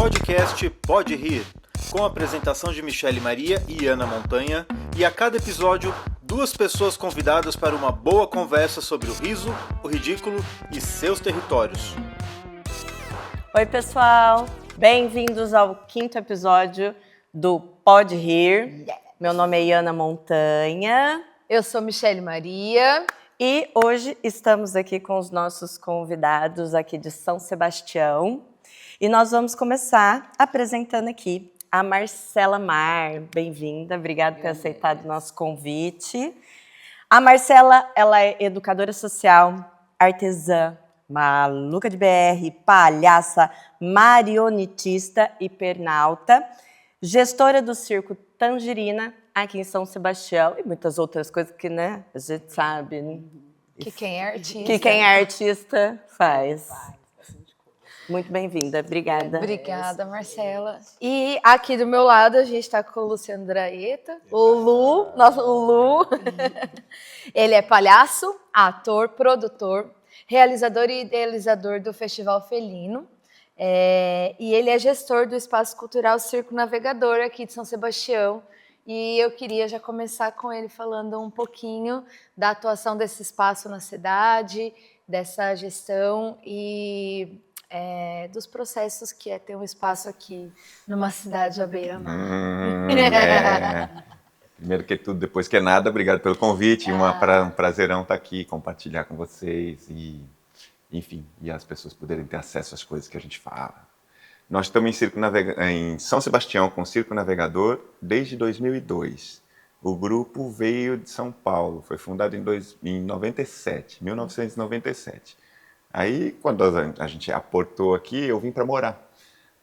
Podcast Pode Rir, com a apresentação de Michele Maria e Ana Montanha, e a cada episódio, duas pessoas convidadas para uma boa conversa sobre o riso, o ridículo e seus territórios. Oi, pessoal! Bem-vindos ao 5º episódio do Pode Rir. Meu nome é Ana Montanha. Eu sou Michele Maria. E hoje estamos aqui com os nossos convidados aqui de São Sebastião. E nós vamos começar apresentando aqui a Marcela Mar. Bem-vinda, obrigada por ter aceitado o nosso convite. A Marcela, ela é educadora social, artesã, maluca de BR, palhaça, marionetista e pernalta, gestora do Circo Tangerina, aqui em São Sebastião, e muitas outras coisas que, né, a gente sabe. Né? Que quem é artista. Que quem é artista faz. Muito bem-vinda, obrigada. Obrigada, Marcela. E aqui do meu lado a gente está com o Luciano Draeta, o Lu, nosso Lu. Ele é palhaço, ator, produtor, realizador e idealizador do Festival Felino. E ele é gestor do Espaço Cultural Circo Navegador aqui de São Sebastião. E eu queria já começar com ele falando um pouquinho da atuação desse espaço na cidade, dessa gestão e dos processos que é ter um espaço aqui numa cidade à beira-mar. Primeiro que tudo, depois que nada, obrigado pelo convite. Um prazerão estar aqui, compartilhar com vocês e, enfim, e as pessoas poderem ter acesso às coisas que a gente fala. Nós estamos em São Sebastião com o Circo Navegador desde 2002. O grupo veio de São Paulo, foi fundado em 1997. Aí, quando a gente aportou aqui, eu vim para morar.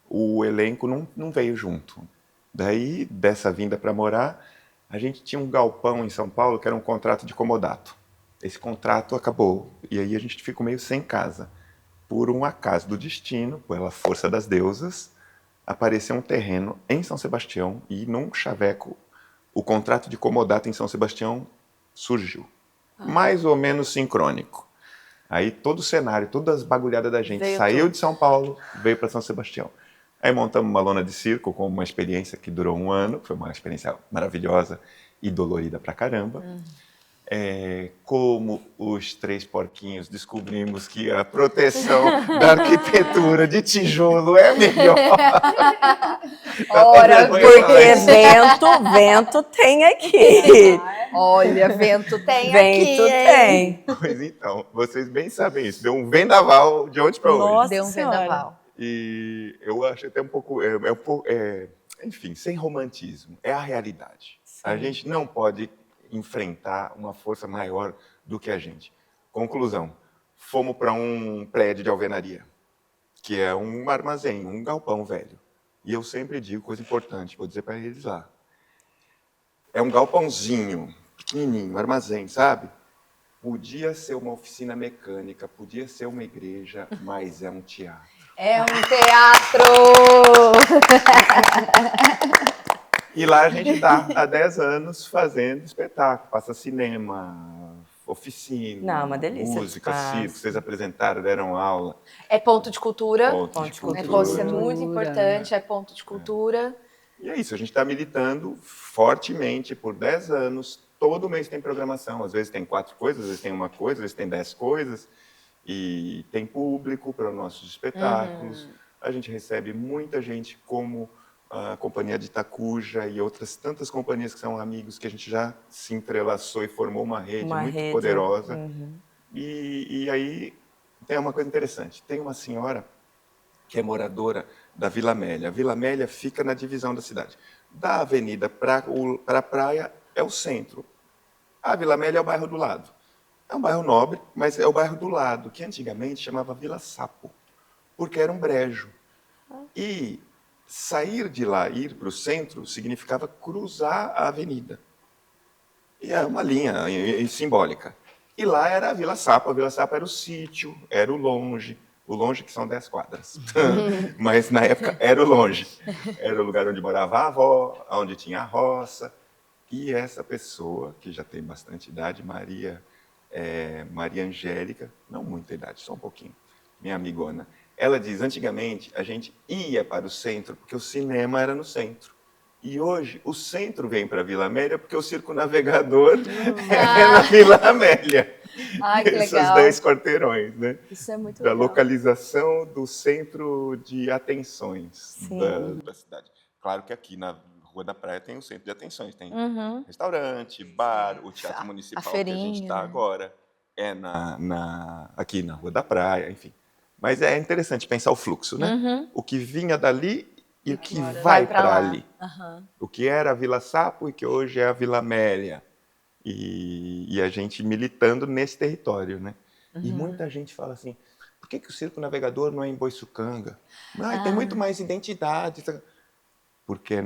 O elenco não veio junto. Daí, dessa vinda para morar, a gente tinha um galpão em São Paulo que era um contrato de comodato. Esse contrato acabou e aí a gente ficou meio sem casa. Por um acaso do destino, pela força das deusas, apareceu um terreno em São Sebastião e num chaveco o contrato de comodato em São Sebastião surgiu. Mais ou menos sincrônico. Aí todo o cenário, todas as bagulhadas da gente saiu de São Paulo, veio para São Sebastião. Aí montamos uma lona de circo com uma experiência que durou 1 ano, foi uma experiência maravilhosa e dolorida pra caramba. Como os 3 porquinhos descobrimos que a proteção da arquitetura de tijolo é melhor. Ora, porque vento tem aqui. Olha, vento tem Vento aqui, tem. Pois então, vocês bem sabem isso. Deu um vendaval de ontem para hoje. Nossa Deu um vendaval. E eu acho até um pouco, enfim, sem romantismo. É a realidade. Sim. A gente não pode enfrentar uma força maior do que a gente. Conclusão, fomos para um prédio de alvenaria, que é um armazém, um galpão velho. E eu sempre digo coisa importante, vou dizer para eles lá. É um galpãozinho, pequenininho, armazém, sabe? Podia ser uma oficina mecânica, podia ser uma igreja, mas é um teatro. É um teatro! E lá a gente está há 10 anos fazendo espetáculo, passa cinema, oficina, Não, uma delícia, música, faz. circo, vocês apresentaram, deram aula. É ponto de cultura. Ponto de cultura. Isso é muito importante, é ponto de cultura. E é isso, a gente está militando fortemente por 10 anos, todo mês tem programação, às vezes tem 4 coisas, às vezes tem 1 coisa, às vezes tem 10 coisas, e tem público para os nossos espetáculos, a gente recebe muita gente como a Companhia de Itacuja e outras tantas companhias que são amigos que a gente já se entrelaçou e formou uma rede muito poderosa. E aí tem uma coisa interessante, tem uma senhora que é moradora da Vila Amélia. A Vila Amélia fica na divisão da cidade. Da avenida para a praia é o centro. A Vila Amélia é o bairro do lado. É um bairro nobre, mas é o bairro do lado, que antigamente chamava Vila Sapo, porque era um brejo. E sair de lá, ir para o centro, significava cruzar a avenida. E é uma linha simbólica. E lá era a Vila Sapo era o sítio, era o longe que são 10 quadras. Mas na época era o longe. Era o lugar onde morava a avó, onde tinha a roça. E essa pessoa, que já tem bastante idade, Maria Angélica, não muita idade, só um pouquinho, minha amigona, Ela diz, antigamente a gente ia para o centro porque o cinema era no centro. E hoje o centro vem para a Vila Amélia porque o Circo Navegador é na Vila Amélia. Ai, que Esses legal. 10 quarteirões, né? Isso é muito Da legal. localização do centro de atenções Sim. da cidade. Claro que aqui na Rua da Praia tem o centro de atenções, tem Uhum. restaurante, bar, o Teatro Municipal que a gente feirinha, está né? agora é aqui na Rua da Praia, enfim. Mas é interessante pensar o fluxo, né? Uhum. O que vinha dali e o que Vai vai pra para lá. ali. Aham. O que era a Vila Sapo e que hoje é a Vila Amélia. E a gente militando nesse território, né? E muita gente fala assim, por que o Circo Navegador não é em Boiçucanga? Tem muito mais identidade. Porque é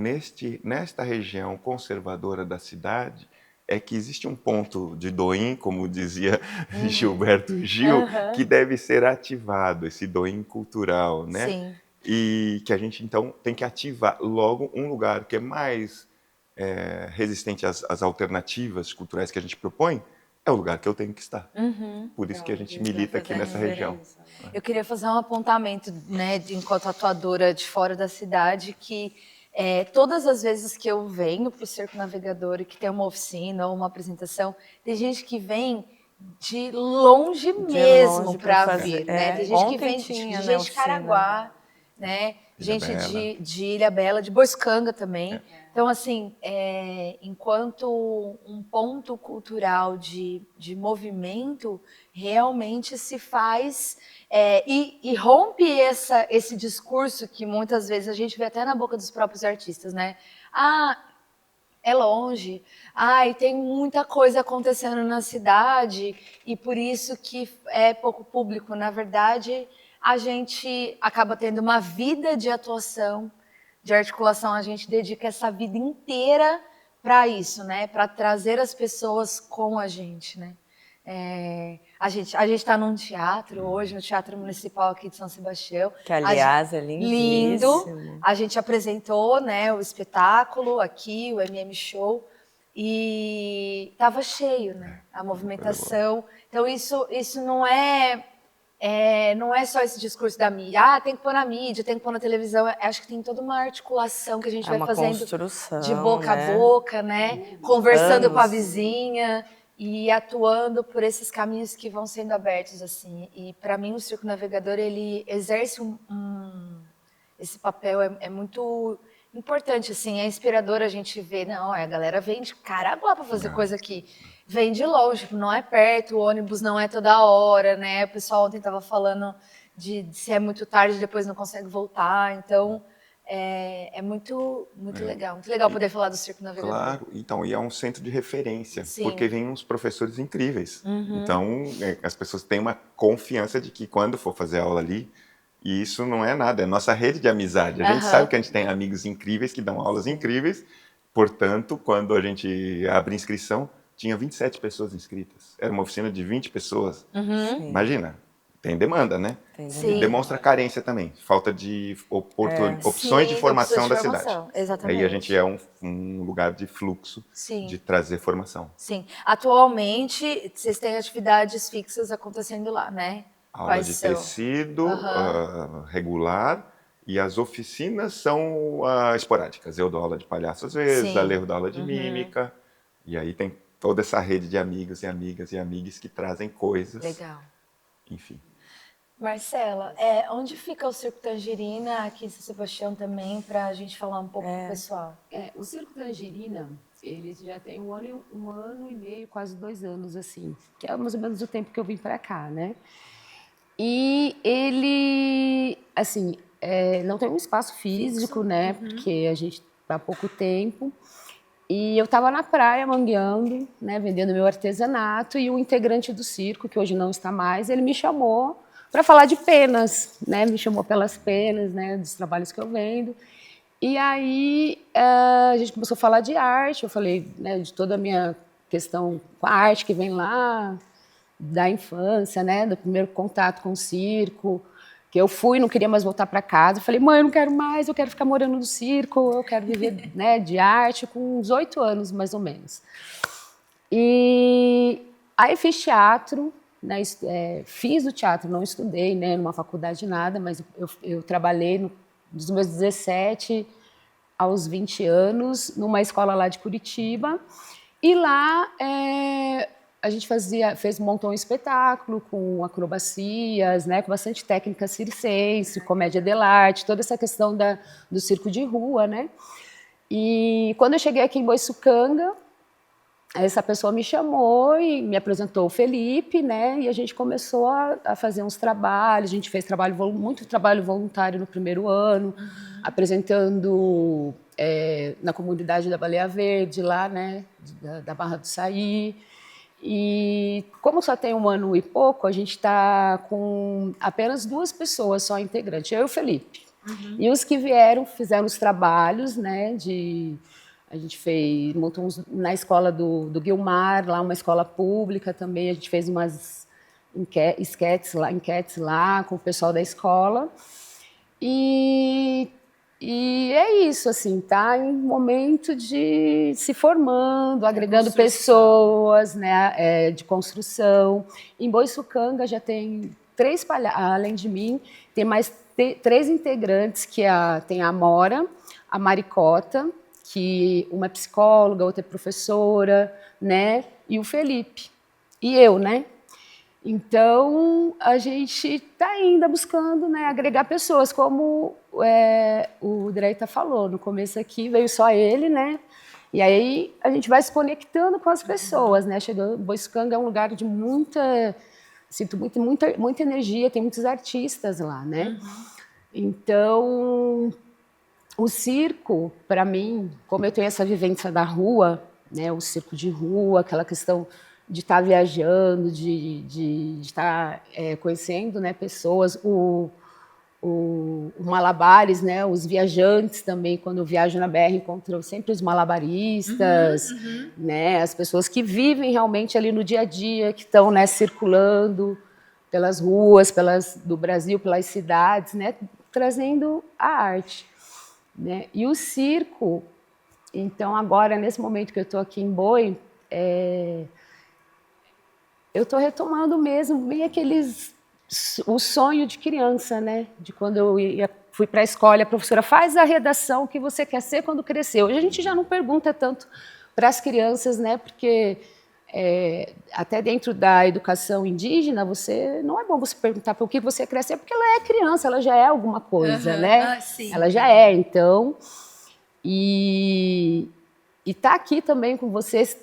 nesta região conservadora da cidade é que existe um ponto de Doim, como dizia Gilberto Gil, que deve ser ativado, esse Doim cultural, né? Sim. E que a gente, então, tem que ativar logo um lugar que é mais resistente às alternativas culturais que a gente propõe, é o lugar que eu tenho que estar. Por isso que a gente milita aqui nessa região. Eu queria fazer um apontamento, né, enquanto atuadora de fora da cidade, que todas as vezes que eu venho para o Circo Navegador e que tem uma oficina ou uma apresentação, tem gente que vem de longe mesmo longe para pra vir, fazer. né? Tem gente que Ontem vem tinha, de né, gente de Caraguá, né? Gente Ilhabela. de Ilhabela, de Boiçucanga também. Então, assim, enquanto um ponto cultural de movimento, realmente se faz e rompe esse discurso que muitas vezes a gente vê até na boca dos próprios artistas, né? Ah, é longe, e tem muita coisa acontecendo na cidade e por isso que é pouco público. Na verdade, a gente acaba tendo uma vida de atuação, de articulação, a gente dedica essa vida inteira para isso, né? Para trazer as pessoas com a gente, né? A gente está num teatro hoje, no Teatro Municipal aqui de São Sebastião. Que, aliás, é lindíssimo. Lindo. A gente apresentou, né, o espetáculo aqui, o MM Show, e estava cheio, né? A movimentação. Então, isso não não é só esse discurso da mídia. Tem que pôr na mídia, tem que pôr na televisão. Acho que tem toda uma articulação que a gente vai uma fazendo construção, de boca né? a boca, né? Conversando com a Anos. vizinha e atuando por esses caminhos que vão sendo abertos, assim. E para mim o Circo Navegador, ele exerce esse papel é muito importante, assim, é inspirador a gente ver, não, a galera vem de Caraguá para fazer coisa aqui, vem de longe, não é perto, o ônibus não é toda hora, né? O pessoal ontem estava falando de se é muito tarde, depois não consegue voltar, então é muito legal, muito legal poder falar do Circo Navegador. Claro, então, e é um centro de referência, Sim. porque vem uns professores incríveis. Então, as pessoas têm uma confiança de que quando for fazer aula ali, e isso não é nada, é nossa rede de amizade. A gente sabe que a gente tem amigos incríveis que dão aulas incríveis, portanto, quando a gente abre inscrição, tinha 27 pessoas inscritas. Era uma oficina de 20 pessoas. Imagina, tem demanda, né? Sim. E demonstra carência também, falta de opções de Sim, formação da opções de cidade. formação, exatamente. Aí a gente é um lugar de fluxo, Sim. de trazer formação. Sim. Atualmente, vocês têm atividades fixas acontecendo lá, né? Aula Quais de são? tecido regular e as oficinas são esporádicas. Eu dou aula de palhaço às vezes, Sim. a Lerro dá aula de mímica. E aí tem toda essa rede de amigos e amigas e amigues que trazem coisas. Legal. Enfim. Marcela, onde fica o Circo Tangerina aqui em São Sebastião também, para a gente falar um pouco pro pessoal? O Circo Tangerina, ele já tem um ano e meio, quase 2 anos, assim, que é mais ou menos o tempo que eu vim para cá, né? E ele, assim, não tem um espaço físico, né? Porque a gente tá há pouco tempo. E eu estava na praia mangueando, né, vendendo meu artesanato, e o integrante do circo, que hoje não está mais, ele me chamou para falar de penas, né? Me chamou pelas penas, né, dos trabalhos que eu vendo. E aí a gente começou a falar de arte. Eu falei, né, de toda a minha questão com a arte que vem lá da infância, né, do primeiro contato com o circo, que eu fui, não queria mais voltar para casa. Eu falei, mãe, eu não quero mais, eu quero ficar morando no circo, eu quero viver, né, de arte, com uns 8 anos, mais ou menos. E aí fiz teatro, né, fiz o teatro, não estudei, né, numa faculdade nada, mas eu trabalhei dos meus 17 aos 20 anos numa escola lá de Curitiba, e lá a gente montou um espetáculo com acrobacias, né, com bastante técnica circense, comédia dell'arte, toda essa questão do circo de rua, né? E quando eu cheguei aqui em Boiçucanga, essa pessoa me chamou e me apresentou o Felipe, né? E a gente começou a fazer uns trabalhos. A gente fez muito trabalho voluntário no primeiro ano, apresentando na comunidade da Baleia Verde, lá, né? Da Barra do Saí. E como só tem 1 ano e pouco, a gente está com apenas 2 pessoas só integrantes, eu e o Felipe. E os que vieram fizeram os trabalhos, né? A gente montou na escola do Guilmar, lá uma escola pública também, a gente fez umas enquetes lá com o pessoal da escola. E é isso, assim, tá em um momento de se formando, agregando pessoas, né, de construção. Em Boiçucanga já tem 3 além de mim, tem mais 3 integrantes, tem a Amora, a Maricota, que uma é psicóloga, outra é professora, né? E o Felipe. E eu, né? Então, a gente está ainda buscando, né, agregar pessoas, como o Dreita falou. No começo aqui veio só ele, né? E aí a gente vai se conectando com as pessoas, né? Boiçucanga é um lugar de sinto muita energia, tem muitos artistas lá, né? Então, o circo, para mim, como eu tenho essa vivência da rua, né, o circo de rua, aquela questão de estar viajando, de estar conhecendo, né, pessoas, o malabares, né, os viajantes também, quando eu viajo na BR, encontro sempre os malabaristas, né, as pessoas que vivem realmente ali no dia a dia, que estão, né, circulando pelas ruas, do Brasil, pelas cidades, né, trazendo a arte. Né? E o circo, então agora, nesse momento que eu estou aqui em Boi, eu estou retomando mesmo bem o sonho de criança, né? De quando eu fui para a escola, a professora faz a redação, o que você quer ser quando crescer. Hoje a gente já não pergunta tanto para as crianças, né? Porque até dentro da educação indígena, não é bom você perguntar para o que você quer ser, porque ela é criança, ela já é alguma coisa, né? Ela já é, então. E tá aqui também com vocês,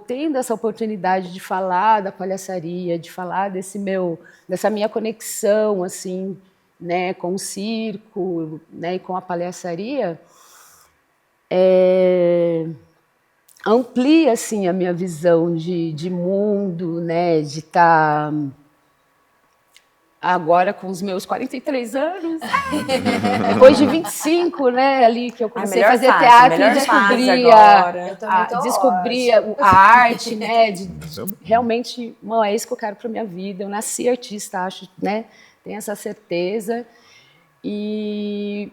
tendo essa oportunidade de falar da palhaçaria, de falar dessa minha conexão, assim, né, com o circo, né, e com a palhaçaria, amplia, assim, a minha visão de mundo, né, de estar agora com os meus 43 anos, depois de 25, né, ali que eu comecei a fazer teatro e descobri a arte, né, realmente, é isso que eu quero para minha vida. Eu nasci artista, acho, né, tenho essa certeza. E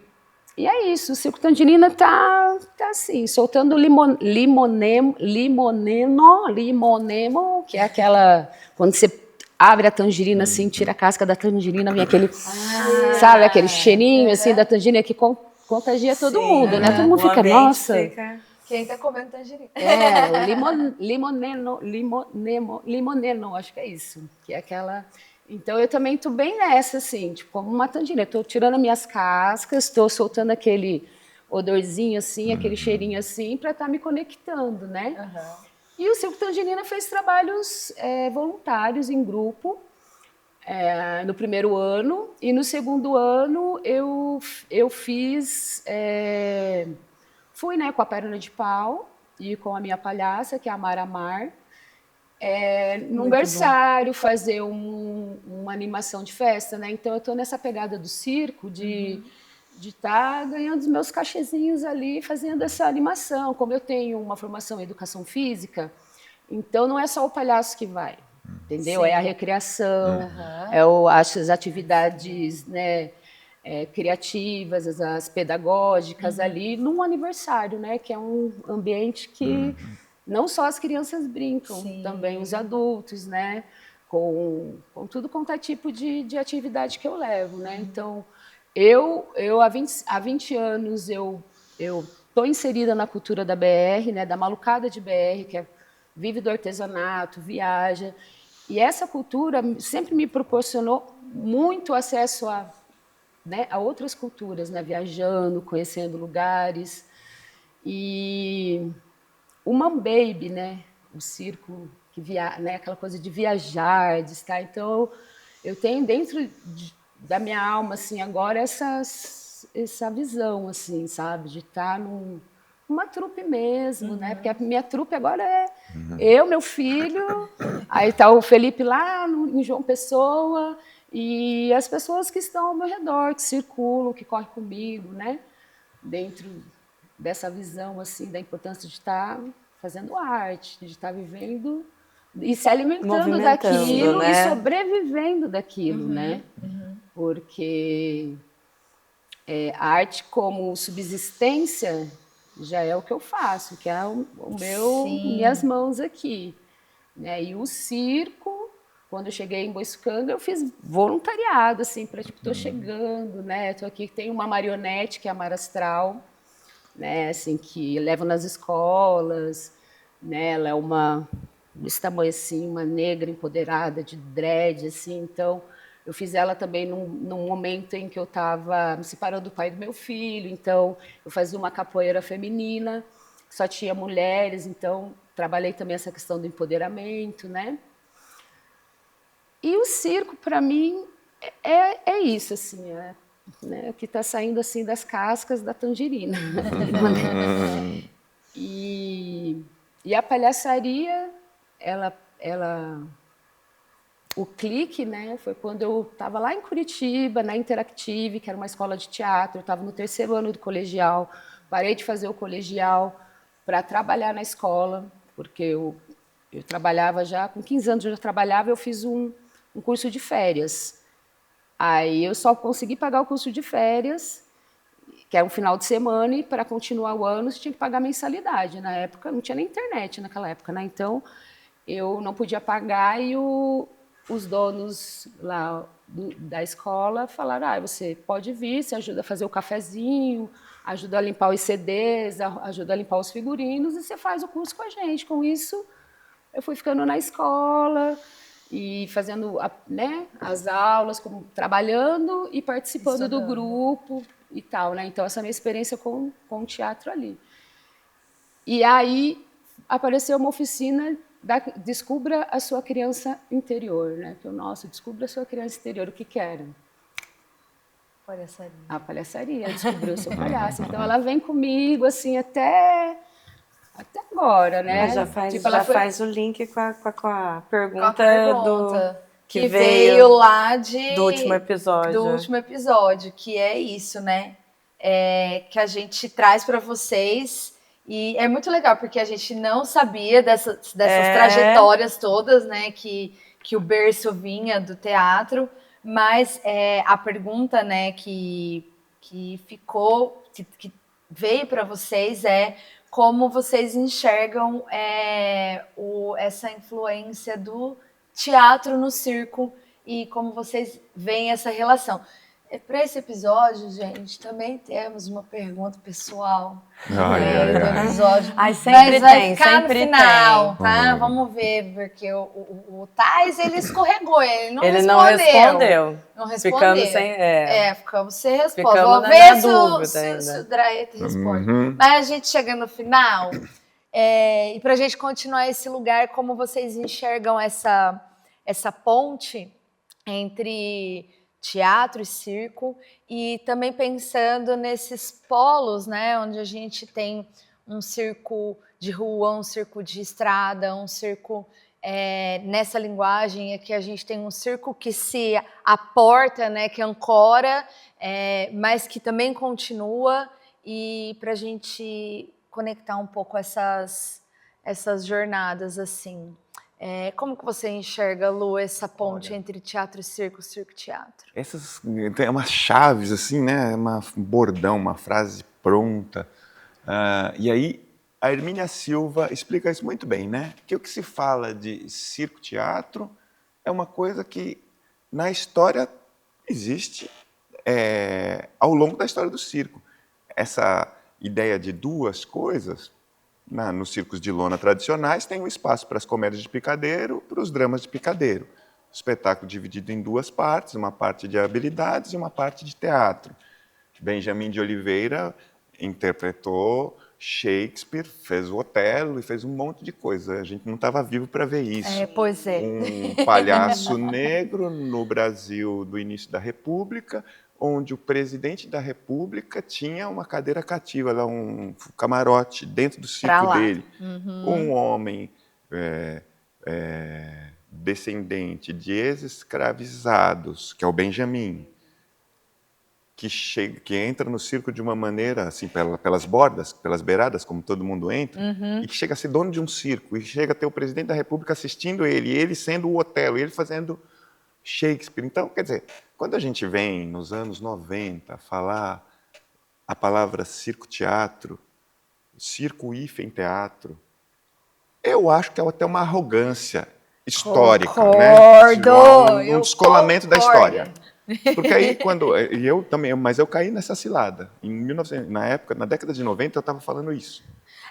é isso, o Circo Tangerina tá assim, soltando limonemo, que é aquela, quando você abre a tangerina assim, tira a casca da tangerina, vem aquele, sabe, aquele cheirinho assim da tangerina que contagia todo mundo, né? Todo mundo fica, nossa. Quem tá comendo tangerina? O limoneno, acho que é isso, que é aquela. Então, eu também estou bem nessa, assim, tipo, como uma tangerina. Estou tirando as minhas cascas, estou soltando aquele odorzinho, assim, aquele cheirinho, assim, para estar me conectando, né? E o Circo Tangerina fez trabalhos voluntários em grupo no primeiro ano. E no segundo ano, eu fiz... fui, né, com a Perna de Pau e com a minha palhaça, que é a Mara Mar, num berçário, fazer uma animação de festa, né? Então eu estou nessa pegada do circo de estar ganhando os meus cachezinhos ali, fazendo essa animação. Como eu tenho uma formação em educação física, então não é só o palhaço que vai, entendeu? Sim. É a recreação, as atividades, né, criativas, as pedagógicas ali num aniversário, né? Que é um ambiente que não só as crianças brincam, também os adultos, né? com tudo quanto é tipo de atividade que eu levo, né? Então, eu há 20 anos, eu estou inserida na cultura da BR, né, da malucada de BR, que vive do artesanato, viaja. E essa cultura sempre me proporcionou muito acesso né, a outras culturas, né, viajando, conhecendo lugares. E o Mambaby, né, o circo, né, aquela coisa de viajar, de estar. Então, eu tenho dentro da minha alma, assim, agora essa visão, assim, sabe, de estar numa trupe mesmo, né? Porque a minha trupe agora é eu, meu filho, aí está o Felipe lá em João Pessoa e as pessoas que estão ao meu redor, que circulam, que correm comigo, né? Dentro dessa visão, assim, da importância de estar fazendo arte, de estar vivendo e se alimentando daquilo, né? E sobrevivendo daquilo, né? Porque a arte como subsistência já é o que eu faço, que é minhas mãos aqui, né? E o circo, quando eu cheguei em Boiçucanga, eu fiz voluntariado, assim, para tipo, tô chegando, né? Tô aqui, tem uma marionete que é a Mara Astral, né? Assim, que levo nas escolas, né? Ela é desse tamanho assim, uma negra empoderada de dread, assim, então eu fiz ela também num momento em que eu estava me separando do pai do meu filho, então eu fazia uma capoeira feminina, só tinha mulheres, então trabalhei também essa questão do empoderamento, né? E o circo, para mim, é isso, assim, né, que está saindo assim das cascas da tangerina. E a palhaçaria, o clique, né, foi quando eu estava lá em Curitiba, na Interactive, que era uma escola de teatro, eu estava no 3º ano do colegial, parei de fazer o colegial para trabalhar na escola, porque eu trabalhava já, com 15 anos eu já trabalhava, eu fiz um curso de férias. Aí eu só consegui pagar o curso de férias, que era um final de semana, e para continuar o ano você tinha que pagar mensalidade. Na época, não tinha nem internet naquela época, né? Então, eu não podia pagar e os donos lá da escola falaram, você pode vir, você ajuda a fazer o cafezinho, ajuda a limpar os CDs, ajuda a limpar os figurinos, e você faz o curso com a gente. Com isso, eu fui ficando na escola e fazendo, né, as aulas, trabalhando e participando do grupo e tal, né? Então, essa é a minha experiência com o teatro ali. E aí apareceu uma oficina Descubra a sua criança interior, né? Que nossa, descubra a sua criança interior, o que era? Palhaçaria. A palhaçaria, descobriu o seu palhaço. Então ela vem comigo assim até agora, né? Mas já faz o link com a pergunta, que veio lá do último episódio. Do último episódio, que é isso, né? Que a gente traz para vocês. E é muito legal, porque a gente não sabia dessas trajetórias todas, né? Que o berço vinha do teatro, mas a pergunta, né, que veio para vocês é como vocês enxergam essa influência do teatro no circo e como vocês veem essa relação. Para esse episódio, gente, também temos uma pergunta pessoal do episódio. Sempre vai tem, ficar sempre no final, tem. tá? Vamos ver, porque o Thais, ele escorregou, ele não respondeu. Não respondeu. Ficamos sem... ficamos sem resposta. Ficamos Vou ver se o Draeta responde. Mas a gente chega no final, e para a gente continuar esse lugar, como vocês enxergam essa ponte entre teatro e circo, e também pensando nesses polos, né, onde a gente tem um circo de rua, um circo de estrada, um circo nessa linguagem aqui a gente tem um circo que se aporta, né, que ancora, mas que também continua, e para a gente conectar um pouco essas jornadas assim. Como que você enxerga, Lu, essa ponte entre teatro e circo e teatro? Essas tem umas chaves, assim, né? Um bordão, uma frase pronta. E aí, a Hermínia Silva explica isso muito bem, né? Que o que se fala de circo-teatro é uma coisa que na história existe ao longo da história do circo. Essa ideia de duas coisas, nos circos de lona tradicionais, tem um espaço para as comédias de picadeiro, para os dramas de picadeiro. O espetáculo dividido em duas partes, uma parte de habilidades e uma parte de teatro. Benjamin de Oliveira interpretou Shakespeare, fez o Otelo e fez um monte de coisa. A gente não estava vivo para ver isso. Pois é. Um palhaço negro no Brasil do início da República, onde o presidente da República tinha uma cadeira cativa, lá, um camarote dentro do circo dele. Um homem descendente de ex-escravizados, que é o Benjamin, que entra no circo de uma maneira, assim, pelas bordas, pelas beiradas, como todo mundo entra, e que chega a ser dono de um circo, e chega a ter o presidente da República assistindo ele, e ele sendo o Otelo, e ele fazendo Shakespeare. Então, quer dizer, quando a gente vem, nos anos 90, falar a palavra circo-teatro, circo-teatro, eu acho que é até uma arrogância histórica, Concordo, né? Um descolamento da história. Porque aí, eu também, mas eu caí nessa cilada. Na década de 90, eu estava falando isso.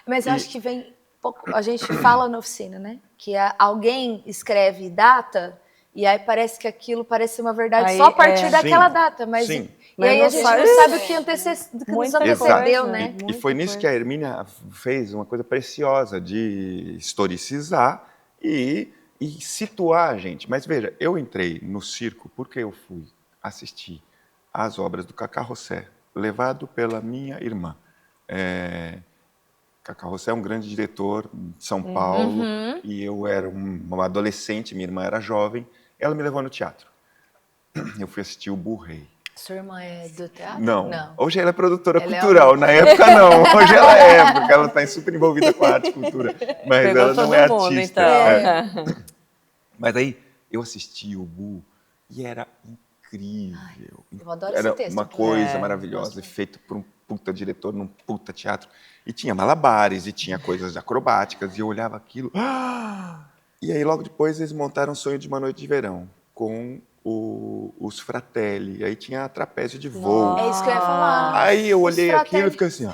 Mas eu acho que vem pouco. A gente fala na oficina, né? Que alguém escreve data e aí parece que aquilo parece uma verdade Aí, só a partir daquela Sim, data. Mas, sim. E aí a gente não sabe o que nos antecedeu, né? E foi nisso que a Hermínia fez uma coisa preciosa de historicizar e situar a gente. Mas veja, eu entrei no circo porque eu fui assistir às obras do Cacá Rossé, levado pela minha irmã. Cacá Rossé é um grande diretor de São Paulo, e eu era uma adolescente, minha irmã era jovem, ela me levou no teatro. Eu fui assistir o Burrei. Sua irmã é do teatro? Não. Hoje ela é produtora cultural. Na época, não. Hoje ela é, porque ela está super envolvida com a arte e cultura. Mas Pegou ela não todo é mundo, artista. então. Mas aí, eu assisti o Bu e era incrível. Eu adoro Era esse texto. uma coisa maravilhosa, feito por um puta diretor, num puta teatro. E tinha malabares, e tinha coisas acrobáticas, e eu olhava aquilo. E aí, logo depois, eles montaram Sonho de uma Noite de Verão, com os Fratelli. Aí tinha a trapézio de voo. É isso que eu ia falar. Aí eu olhei Fratelli. aquilo e fiquei assim, ó.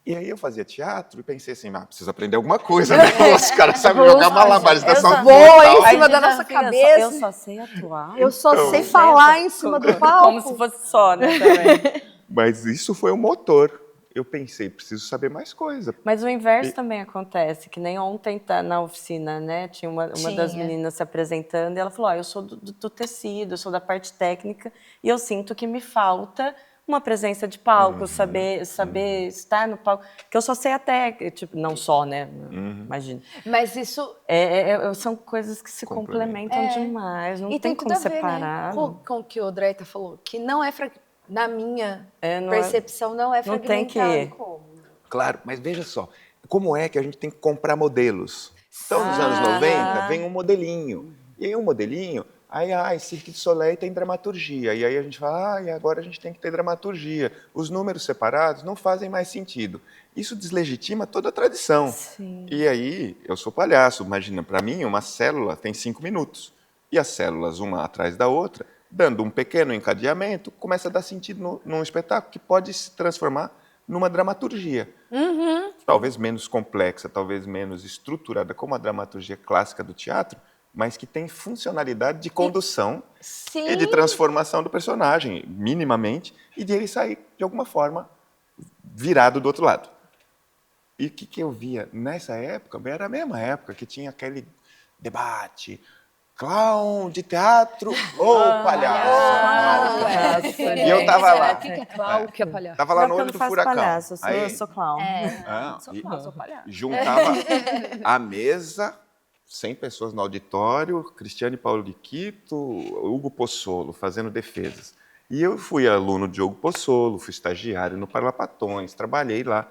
E aí eu fazia teatro e pensei assim, preciso aprender alguma coisa, né? Os caras sabem jogar malabares da São Voa em Aí cima da já nossa fica cabeça. Eu só sei atuar. Eu só Então, sei falar em cima do palco. Como se fosse só, né? Também. Mas isso foi o motor. Eu pensei, preciso saber mais coisa. Mas o inverso também acontece, que nem ontem na oficina, né? Tinha uma das meninas se apresentando e ela falou, eu sou do tecido, eu sou da parte técnica e eu sinto que me falta uma presença de palco, saber estar no palco, que eu só sei até, tipo, não só, né? Imagina. Mas isso... São coisas que se complementam demais, não E tem tudo como a ver, separar. né? Com o que o Dreyta falou, que não é, na minha não percepção, não é não tem fragmentado. que... Claro, mas veja só, como é que a gente tem que comprar modelos? Então, nos anos 90, vem um modelinho. E aí um modelinho, Cirque du Soleil tem dramaturgia. E aí a gente fala, e agora a gente tem que ter dramaturgia. Os números separados não fazem mais sentido. Isso deslegitima toda a tradição. Sim. E aí, eu sou palhaço, imagina, para mim uma célula tem 5 minutos. E as células, uma atrás da outra, dando um pequeno encadeamento, começa a dar sentido num espetáculo que pode se transformar numa dramaturgia. Talvez menos complexa, talvez menos estruturada, como a dramaturgia clássica do teatro, mas que tem funcionalidade de condução e de transformação do personagem, minimamente, e de ele sair, de alguma forma, virado do outro lado. E o que eu via nessa época, era a mesma época que tinha aquele debate, clown de teatro ou palhaço? E eu tava lá. O que é clown, o que é palhaço? Tava lá no Porque eu olho não do faço furacão. palhaço, eu Aí, sou clown. Sou palhaço. juntava a mesa, 100 pessoas no auditório, Cristiane Paulo de Quito, Hugo Pozzolo, fazendo defesas. E eu fui aluno de Hugo Pozzolo, fui estagiário no Parlapatões, trabalhei lá.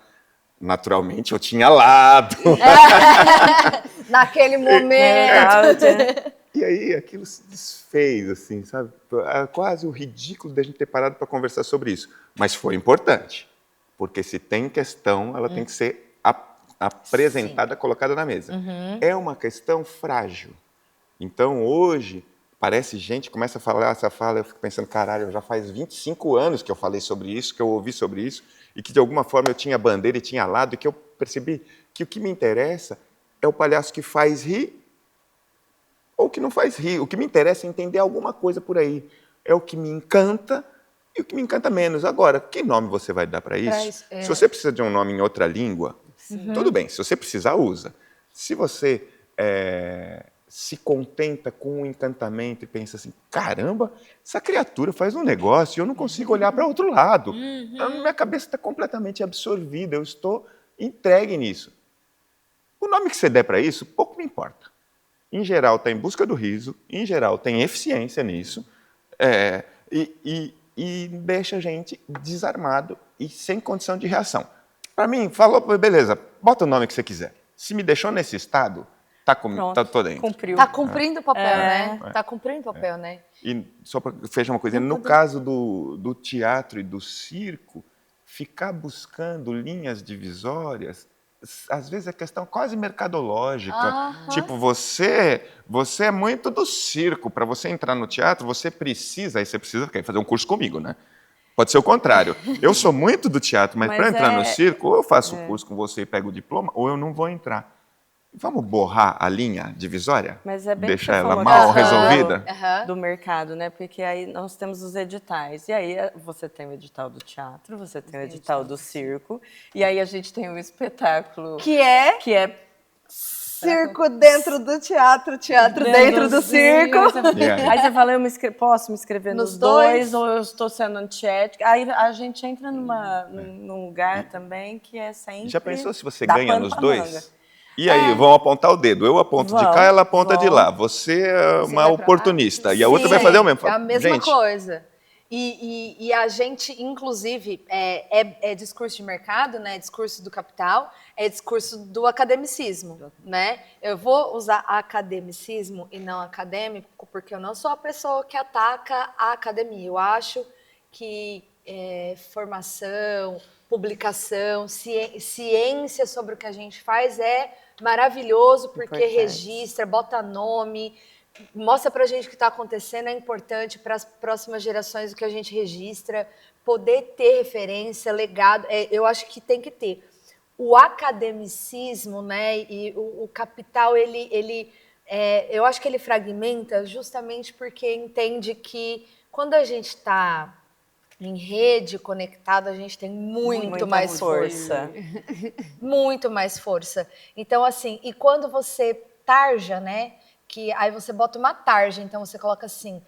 Naturalmente, eu tinha lado. Naquele momento. E aí aquilo se desfez, assim, sabe? Quase o ridículo da gente ter parado para conversar sobre isso. Mas foi importante, porque se tem questão, ela tem que ser apresentada, colocada na mesa. É uma questão frágil. Então, hoje, parece gente, começa a falar essa fala, eu fico pensando, caralho, já faz 25 anos que eu falei sobre isso, que eu ouvi sobre isso, e que de alguma forma eu tinha bandeira e tinha lado, e que eu percebi que o que me interessa é o palhaço que faz rir ou que não faz rir. O que me interessa é entender alguma coisa por aí. É o que me encanta e o que me encanta menos. Agora, que nome você vai dar para isso? Se você precisa de um nome em outra língua, tudo bem. Se você precisar, usa. Se você se contenta com o encantamento e pensa assim, caramba, essa criatura faz um negócio e eu não consigo olhar para outro lado. A minha cabeça está completamente absorvida, eu estou entregue nisso. O nome que você der para isso, pouco me importa. Em geral, está em busca do riso, em geral, tem eficiência nisso, e deixa a gente desarmado e sem condição de reação. Para mim, falou, beleza, bota o nome que você quiser. Se me deixou nesse estado, tô dentro. Cumpriu. Tá cumprindo o papel, né? Tá cumprindo o papel, né? E só para fechar uma coisa, no caso do teatro e do circo, ficar buscando linhas divisórias, às vezes é questão quase mercadológica. Tipo, você é muito do circo. Para você entrar no teatro, você precisa fazer um curso comigo, né? Pode ser o contrário. Eu sou muito do teatro, mas para entrar no circo, ou eu faço o curso com você e pego o diploma, ou eu não vou entrar. Vamos borrar a linha divisória? Mas é bem deixar que você ela falou, mal questão resolvida? do mercado, né? Porque aí nós temos os editais. E aí você tem o edital do teatro, você tem o edital do circo. E aí a gente tem um espetáculo Que é circo dentro do teatro, teatro dentro do circo. Aí você fala, posso me inscrever Nos nos dois? dois, ou eu estou sendo antiética. Aí a gente entra num lugar também que é sempre... Já pensou se você dá ganha pano nos pra dois? manga. E aí, vão apontar o dedo. Eu aponto de cá, ela aponta de lá. Você é uma vai pra lá. oportunista. E a outra vai fazer o mesmo. É a mesma Gente, coisa. E a gente, inclusive, é discurso de mercado, né? É discurso do capital, é discurso do academicismo, né? Eu vou usar academicismo e não acadêmico, porque eu não sou a pessoa que ataca a academia. Eu acho que formação, publicação, ciência sobre o que a gente faz é maravilhoso, porque Importante. registra, bota nome, mostra pra gente o que está acontecendo, é importante para as próximas gerações o que a gente registra, poder ter referência, legado, eu acho que tem que ter. O academicismo, né, e o capital, eu acho que ele fragmenta justamente porque entende que quando a gente está em rede, conectado, a gente tem muito mais força. Muito mais força. Então, assim, e quando você tarja, né? Que aí você bota uma tarja, então você coloca assim: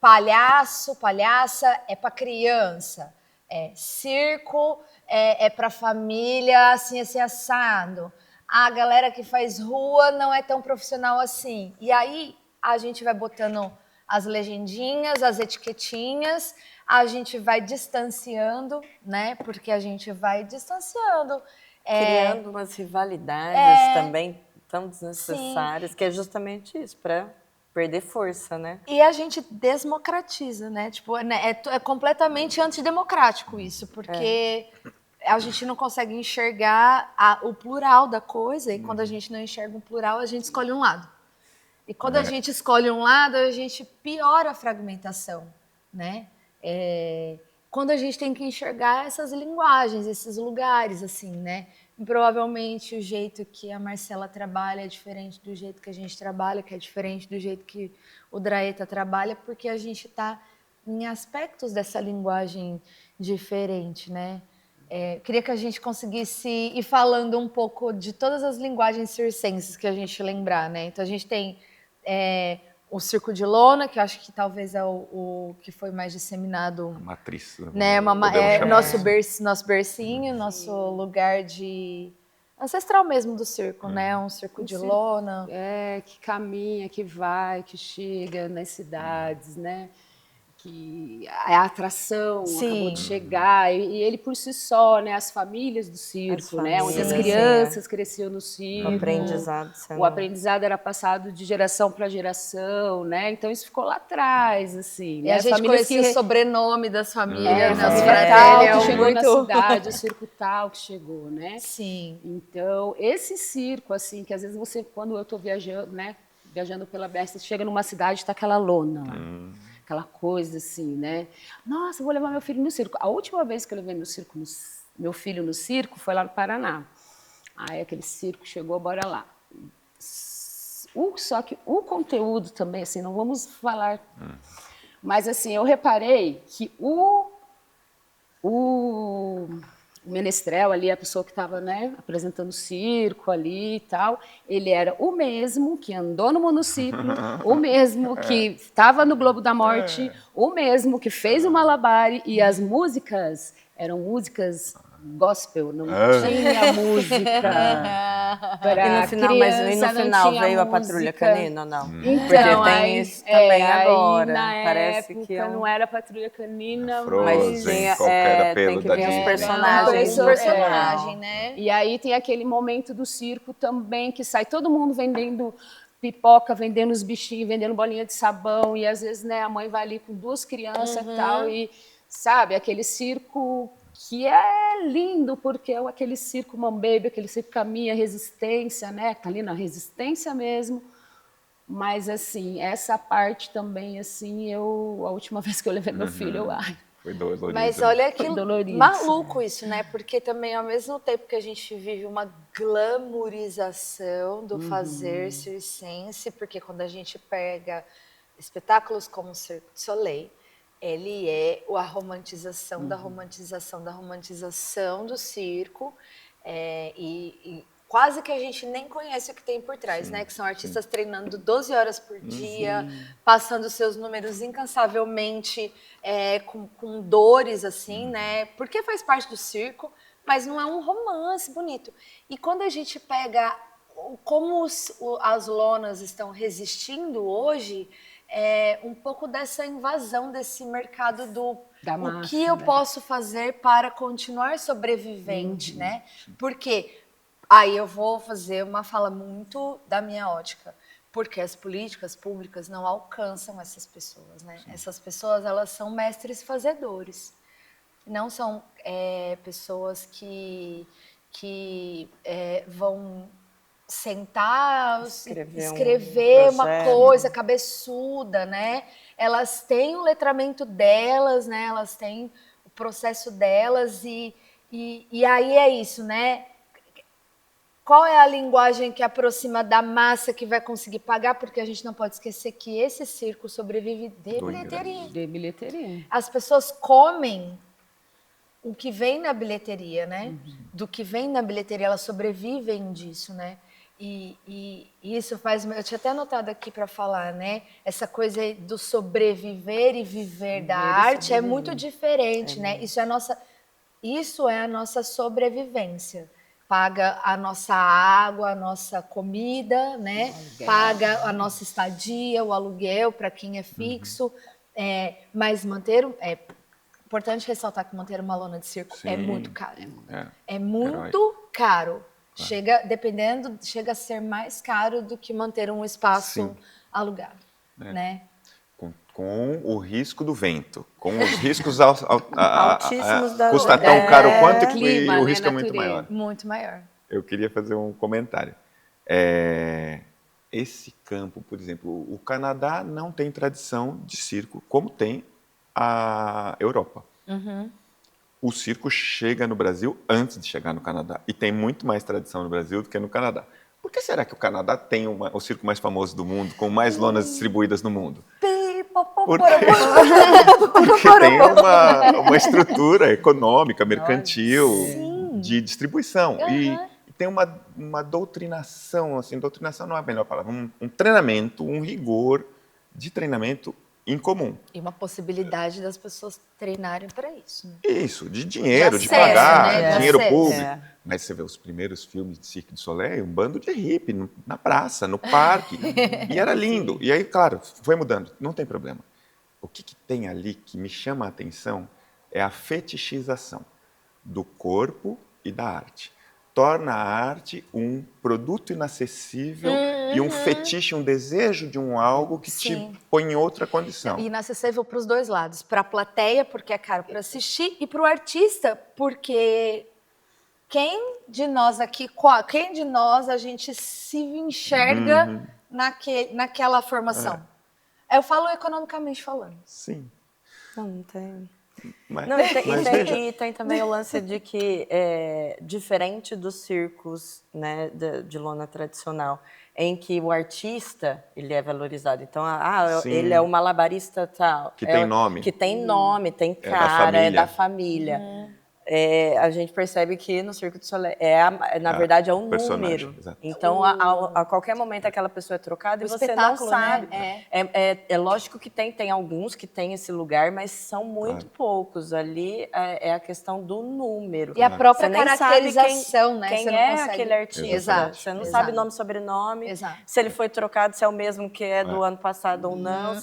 palhaço, palhaça é para criança, circo é para família, assim, assim, assado. A galera que faz rua não é tão profissional assim. E aí a gente vai botando as legendinhas, as etiquetinhas, a gente vai distanciando, né? Porque a gente vai distanciando. Criando umas rivalidades também tão desnecessárias, que é justamente isso, para perder força, né? E a gente desmocratiza, né? Tipo, é completamente antidemocrático isso, porque a gente não consegue enxergar o plural da coisa, e quando a gente não enxerga um plural, a gente escolhe um lado. E quando a gente escolhe um lado, a gente piora a fragmentação, né? Quando a gente tem que enxergar essas linguagens, esses lugares, assim, né? E provavelmente o jeito que a Marcela trabalha é diferente do jeito que a gente trabalha, que é diferente do jeito que o Draeta trabalha, porque a gente está em aspectos dessa linguagem diferente, né? Queria que a gente conseguisse ir falando um pouco de todas as linguagens circenses que a gente lembrar, né? Então a gente tem o circo de lona, que eu acho que talvez é o que foi mais disseminado, matriz. né? Nosso Nosso bercinho, nosso lugar de ancestral mesmo do circo, né? Um circo de lona. Que caminha, que vai, que chega nas cidades, né? que é a atração, Sim. acabou de chegar, e ele por si só, né, as famílias do circo, né, onde as famílias, crianças cresciam no O circo, aprendizado sendo... o aprendizado era passado de geração para geração, né, então isso ficou lá atrás, assim, E né, a as gente famílias conhecia o sobrenome das famílias, né? Os circo fratelli, tal é que chegou muito... na cidade, o circo tal que chegou, né, Sim. então esse circo, assim, que às vezes você, quando eu estou viajando, né, viajando pela BR, você chega numa cidade, está aquela lona lá. Aquela coisa assim, né? Nossa, vou levar meu filho no circo. A última vez que eu levei meu filho no circo foi lá no Paraná. Aí aquele circo chegou, bora lá. Só que o conteúdo também, assim, não vamos falar... Mas, assim, eu reparei que o menestrel ali, a pessoa que estava, né, apresentando o circo ali e tal, ele era o mesmo que andou no monociclo, o mesmo que estava no Globo da Morte, o mesmo que fez o Malabare, e as músicas eram músicas gospel, não tinha música para E no final, mas e no criança, final não tinha veio a música. Patrulha Canina ou não? Então, Porque tem aí, isso também agora. na Parece época que é um... não era Patrulha Canina, Mas Frozen, tinha, qualquer tem apelo que da vir os Disney. personagens Não, do esse personagem, final. né? E aí tem aquele momento do circo também, que sai todo mundo vendendo pipoca, vendendo os bichinhos, vendendo bolinha de sabão, e às vezes, né, a mãe vai ali com duas crianças e tal, e sabe, aquele circo que é lindo, porque é aquele circo Mambebe, aquele circo caminha, resistência, né, tá ali na resistência mesmo. Mas, assim, essa parte também, assim, a última vez que eu levei meu filho, Foi dolorido. Mas olha que Foi dolorido. maluco isso, né? Porque também, ao mesmo tempo que a gente vive uma glamorização do fazer circense, porque quando a gente pega espetáculos como o Cirque du Soleil, ele é a romantização da romantização da romantização do circo, e quase que a gente nem conhece o que tem por trás, né? Que são artistas treinando 12 horas por dia, passando seus números incansavelmente, com dores, assim, né? Porque faz parte do circo, mas não é um romance bonito. E quando a gente pega como as lonas estão resistindo hoje, um pouco dessa invasão desse mercado do Da o massa, que eu né? posso fazer para continuar sobrevivente, né? Porque aí eu vou fazer uma fala muito da minha ótica, porque as políticas públicas não alcançam essas pessoas, né? Essas pessoas, elas são mestres fazedores, não são pessoas que vão sentar, escrever um uma projeto. coisa cabeçuda, né? Elas têm o letramento delas, né? Elas têm o processo delas e aí é isso, né? Qual é a linguagem que aproxima da massa que vai conseguir pagar? Porque a gente não pode esquecer que esse circo sobrevive de Do bilheteria. De bilheteria. As pessoas comem o que vem na bilheteria, né? Do que vem na bilheteria, elas sobrevivem disso, né? E isso faz... Eu tinha até anotado aqui para falar, né? Essa coisa aí do sobreviver e viver da arte é muito diferente, né? Isso é a nossa sobrevivência. Paga a nossa água, a nossa comida, né? Paga a nossa estadia, o aluguel para quem é fixo. Mas é importante ressaltar que manter uma lona de circo é Sim. muito caro. É. É muito caro. Chega a ser mais caro do que manter um espaço Sim. alugado, né? Com o risco do vento, com os riscos Altíssimos da... custa tão caro quanto que clima, o né, risco é muito natureza. maior. Muito maior. Eu queria fazer um comentário. Esse campo, por exemplo, o Canadá não tem tradição de circo, como tem a Europa. O circo chega no Brasil antes de chegar no Canadá. E tem muito mais tradição no Brasil do que no Canadá. Por que será que o Canadá tem o circo mais famoso do mundo, com mais lonas distribuídas no mundo? Porque tem uma estrutura econômica, mercantil, de distribuição. E tem uma doutrinação, assim, doutrinação não é a melhor palavra, um treinamento, um rigor de treinamento em comum. E uma possibilidade das pessoas treinarem para isso. Né? Isso, de dinheiro, de acesso, pagar, né? De dinheiro acesso. público. Mas você vê os primeiros filmes de Cirque du Soleil, um bando de hippie na praça, no parque. E era lindo. E aí, claro, foi mudando, não tem problema. o que tem ali que me chama a atenção é a fetichização do corpo e da arte. Torna a arte um produto inacessível e um fetiche, um desejo de um algo que Sim. te põe em outra condição. E inacessível para os dois lados. Para a plateia, porque é caro para assistir, e para o artista, porque quem de nós a gente se enxerga naquela formação? Eu falo economicamente falando. Sim. Não tem. Mas, Não, veja, e tem também o lance de que, diferente dos circos, né, de lona tradicional, em que o artista ele é valorizado. Então, Sim. ele é o malabarista tal. Que tem nome. Que tem nome, tem da cara, é família. da família. A gente percebe que no Circo du Soleil, na verdade, é um personagem, número. exato. Então, a qualquer momento, aquela pessoa é trocada e você não espetáculo, sabe. né? É lógico que tem alguns que têm esse lugar, mas são muito poucos. Ali é a questão do número. E a própria Você nem sabe caracterização, né? quem Você não é consegue- aquele artista. Exato. Você não Exato. sabe nome e sobrenome. Exato. Se ele foi trocado, se é o mesmo que é do ano passado ou não.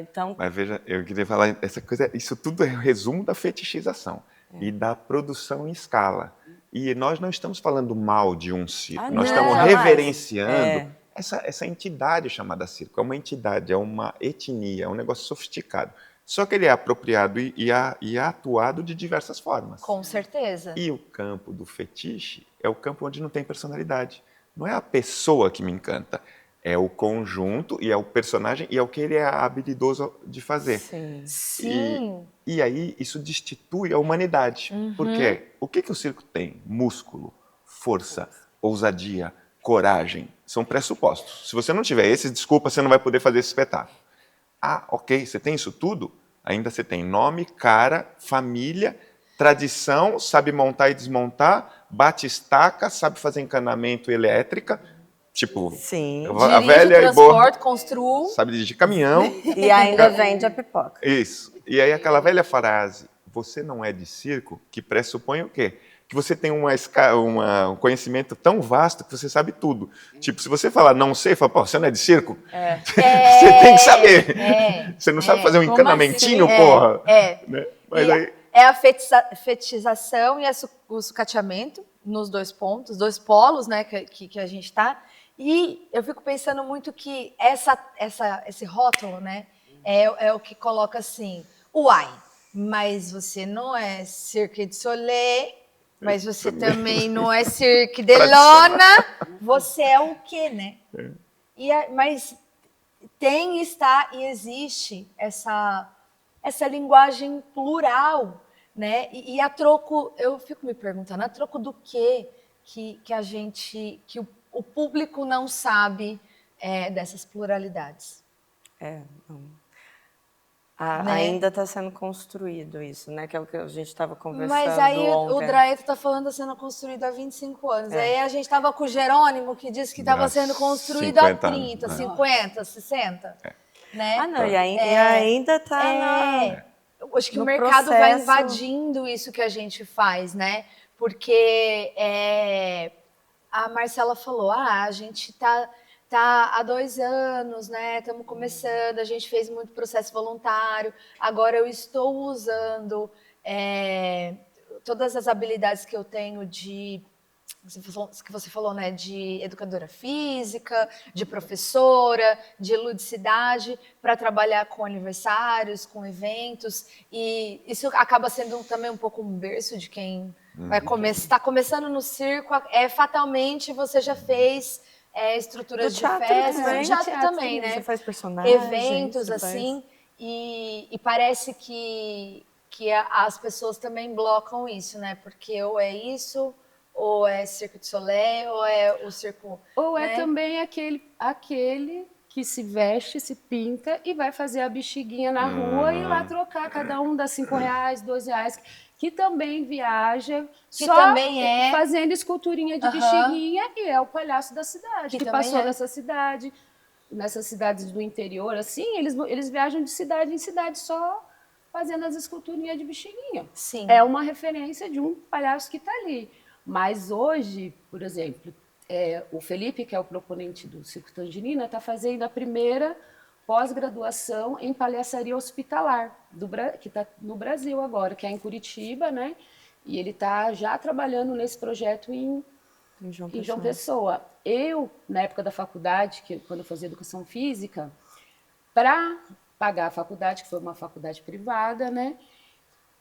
Então, Mas veja, eu queria falar essa coisa, isso tudo é o resumo da fetichização e da produção em escala. E nós não estamos falando mal de um circo, nós não, estamos jamais. reverenciando essa entidade chamada circo. É uma entidade, é uma etnia, é um negócio sofisticado. Só que ele é apropriado e é atuado de diversas formas. Com certeza. E o campo do fetiche é o campo onde não tem personalidade. Não é a pessoa que me encanta, é o conjunto e é o personagem e é o que ele é habilidoso de fazer. Sim. E aí isso destitui a humanidade. Porque o que o circo tem? Músculo, força, ousadia, coragem. São pressupostos. Se você não tiver esses, desculpa, você não vai poder fazer esse espetáculo. Ah, ok, você tem isso tudo? Ainda você tem nome, cara, família, tradição, sabe montar e desmontar, bate estaca, sabe fazer encanamento e elétrica, tipo, sim. a Dirige, velha e boa, transporte, construo. sabe dirigir caminhão. E ainda vende a pipoca. Isso. E aí aquela velha frase, você não é de circo, que pressupõe o quê? Que você tem um conhecimento tão vasto que você sabe tudo. Tipo, se você falar não sei, fala, pô, você não é de circo? Você tem que saber. Você não sabe fazer um Como encanamentinho, assim? porra? É. Mas E aí... é a fetichização e o sucateamento nos dois pontos, dois polos, né, que a gente está. E eu fico pensando muito que esse rótulo, né, é o que coloca assim, uai, mas você não é Cirque du Soleil, mas você também não é Cirque de Lona, você é o quê, né? Mas está e existe essa linguagem plural, né? E a troco, eu fico me perguntando, a troco do quê que o público não sabe dessas pluralidades? Não. Né? Ainda está sendo construído isso, né? Que é o que a gente estava conversando Mas aí ontem. o Draeto está falando sendo construído há 25 anos. Aí a gente estava com o Jerônimo, que disse que estava sendo construído há 30, 50, 60. Né? Não, e ainda está Eu acho que no o mercado vai processo. invadindo isso que a gente faz, né? Porque a Marcela falou, a gente tá há 2 anos, né? Estamos começando, a gente fez muito processo voluntário, agora eu estou usando todas as habilidades que eu tenho que você falou, né, de educadora física, de professora, de ludicidade, para trabalhar com aniversários, com eventos, e isso acaba sendo também um pouco um berço de quem está começando no circo, fatalmente você já fez estruturas Do de teatro festas, também. do teatro também, né? Você faz personagens. Eventos, assim, e parece que as pessoas também blocam isso, né? Porque ou é isso, ou é Cirque du Soleil, ou é o circo... Ou né? é também aquele que se veste, se pinta e vai fazer a bexiguinha na rua e ir lá trocar, cada um dá R$5, R$12, que também viaja, Que só também fazendo esculturinha de bexiguinha, e é o palhaço da cidade, que também passou nessa cidade, nessas cidades do interior, assim, eles viajam de cidade em cidade só fazendo as esculturinhas de bexiguinha. Sim. É uma referência de um palhaço que está ali. Mas hoje, por exemplo, o Felipe, que é o proponente do Circo Tangerina, está fazendo a primeira pós-graduação em palhaçaria hospitalar, que está no Brasil agora, que é em Curitiba, né? E ele está já trabalhando nesse projeto em João Pessoa. Eu, na época da faculdade, quando eu fazia educação física, para pagar a faculdade, que foi uma faculdade privada, né?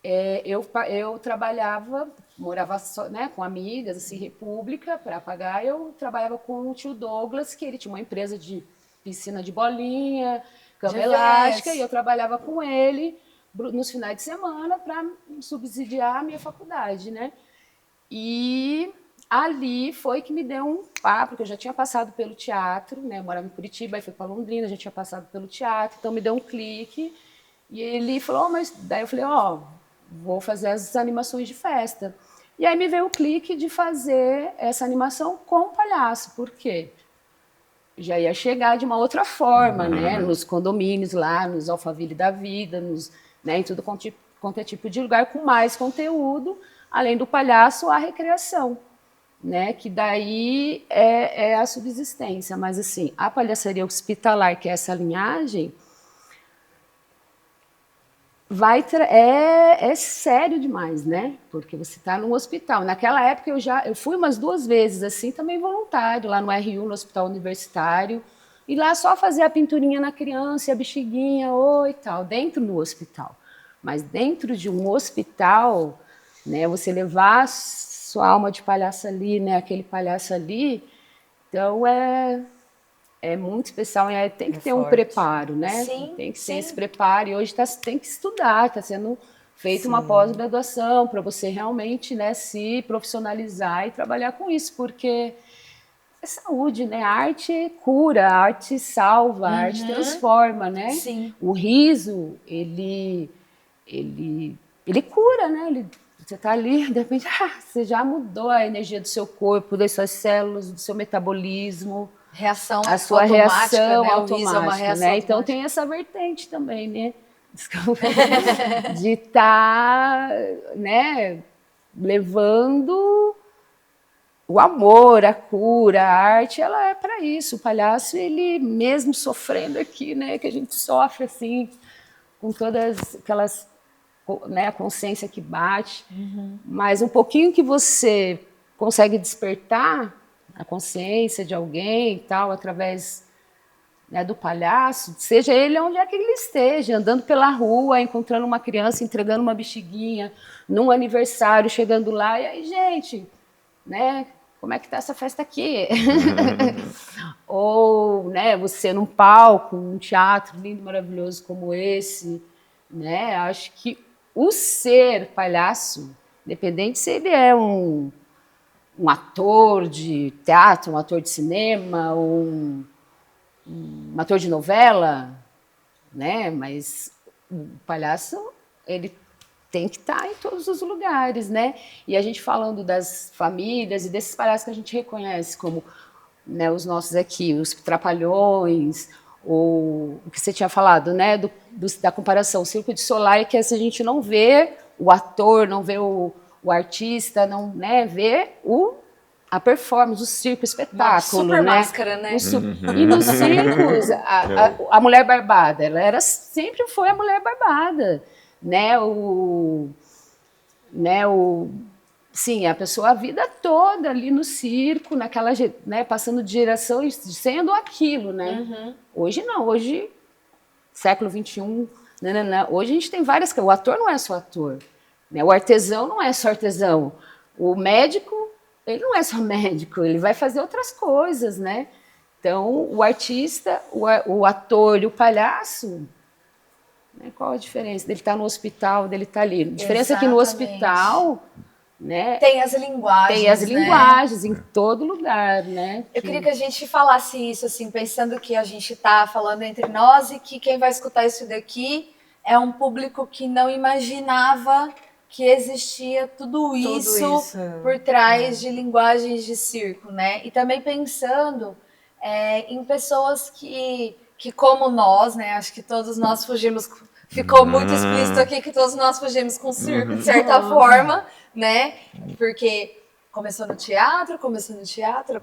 Eu trabalhava, morava só, né, com amigas, assim, república, para pagar. Eu trabalhava com o tio Douglas, que ele tinha uma empresa de piscina de bolinha, cama elástica, e eu trabalhava com ele nos finais de semana para subsidiar a minha faculdade, né? E ali foi que me deu um papo, porque eu já tinha passado pelo teatro, né? Eu morava em Curitiba, aí fui para Londrina, já tinha passado pelo teatro, então me deu um clique. E ele falou, mas daí eu falei, vou fazer as animações de festa. E aí me veio o clique de fazer essa animação com palhaço. Por quê? Já ia chegar de uma outra forma, né? Nos condomínios lá, nos Alphaville da vida, né? Em tudo quanto é tipo de lugar, com mais conteúdo, além do palhaço, a recreação, né? Que daí é a subsistência. Mas, assim, a palhaçaria hospitalar, que é essa linhagem, é sério demais, né? Porque você está num hospital. Naquela época eu fui umas 2 vezes, assim, também voluntário, lá no RU, no Hospital Universitário, e lá só fazer a pinturinha na criança, a bexiguinha, e tal, dentro do hospital. Mas dentro de um hospital, né, você levar sua alma de palhaço ali, né, aquele palhaço ali, então é muito especial, tem que ter um preparo, né? Sim, tem que ter esse preparo, e hoje tem que estudar, está sendo feita uma pós-graduação para você realmente, né, se profissionalizar e trabalhar com isso, porque é saúde, né? A arte cura, a arte salva, a arte transforma, né? Sim. O riso, ele cura, né? Você está ali, de repente, você já mudou a energia do seu corpo, das suas células, do seu metabolismo, a sua reação né? automática, Uma reação né? Então tem essa vertente também, né? De estar, né, levando o amor, a cura, a arte, ela é para isso. O palhaço, ele mesmo sofrendo aqui, né, que a gente sofre assim, com todas aquelas, né, a consciência que bate, mas um pouquinho que você consegue despertar a consciência de alguém e tal, através, né, do palhaço, seja ele onde é que ele esteja, andando pela rua, encontrando uma criança, entregando uma bexiguinha, num aniversário, chegando lá, e aí, gente, né, como é que tá essa festa aqui? Ou, né, você num palco, um teatro lindo, maravilhoso como esse, né, acho que o ser palhaço, independente se ele é um ator de teatro, um ator de cinema, um ator de novela, né? Mas o palhaço, ele tem que estar em todos os lugares, né? E a gente falando das famílias e desses palhaços que a gente reconhece como, né, os nossos aqui, os Trapalhões, ou o que você tinha falado, né, da comparação, o Circo de Soleil, que é se a gente não vê o ator, não vê o artista, não, né, vê a performance, o circo, o espetáculo, super né? máscara, né? E nos circos, a Mulher Barbada, ela sempre foi a Mulher Barbada, né? Sim, a pessoa a vida toda ali no circo, naquela, né, passando de geração e sendo aquilo, né? Hoje não, hoje, século XXI, hoje a gente tem várias... O ator não é só ator, né? O artesão não é só artesão, o médico, ele não é só médico, ele vai fazer outras coisas, né? Então, o artista, o ator e o palhaço, né, qual a diferença dele estar no hospital, dele estar ali? A diferença é que no hospital... Né? Tem as linguagens. Tem as linguagens, né? Em todo lugar, né? Eu queria que a gente falasse isso, assim, pensando que a gente está falando entre nós e que quem vai escutar isso daqui é um público que não imaginava que existia tudo isso por trás de linguagens de circo, né? E também pensando em pessoas que como nós, né? Acho que todos nós fugimos... Ficou muito explícito aqui que todos nós fugimos com o circo, de certa forma, né? Porque começou no teatro, eu comecei no teatro,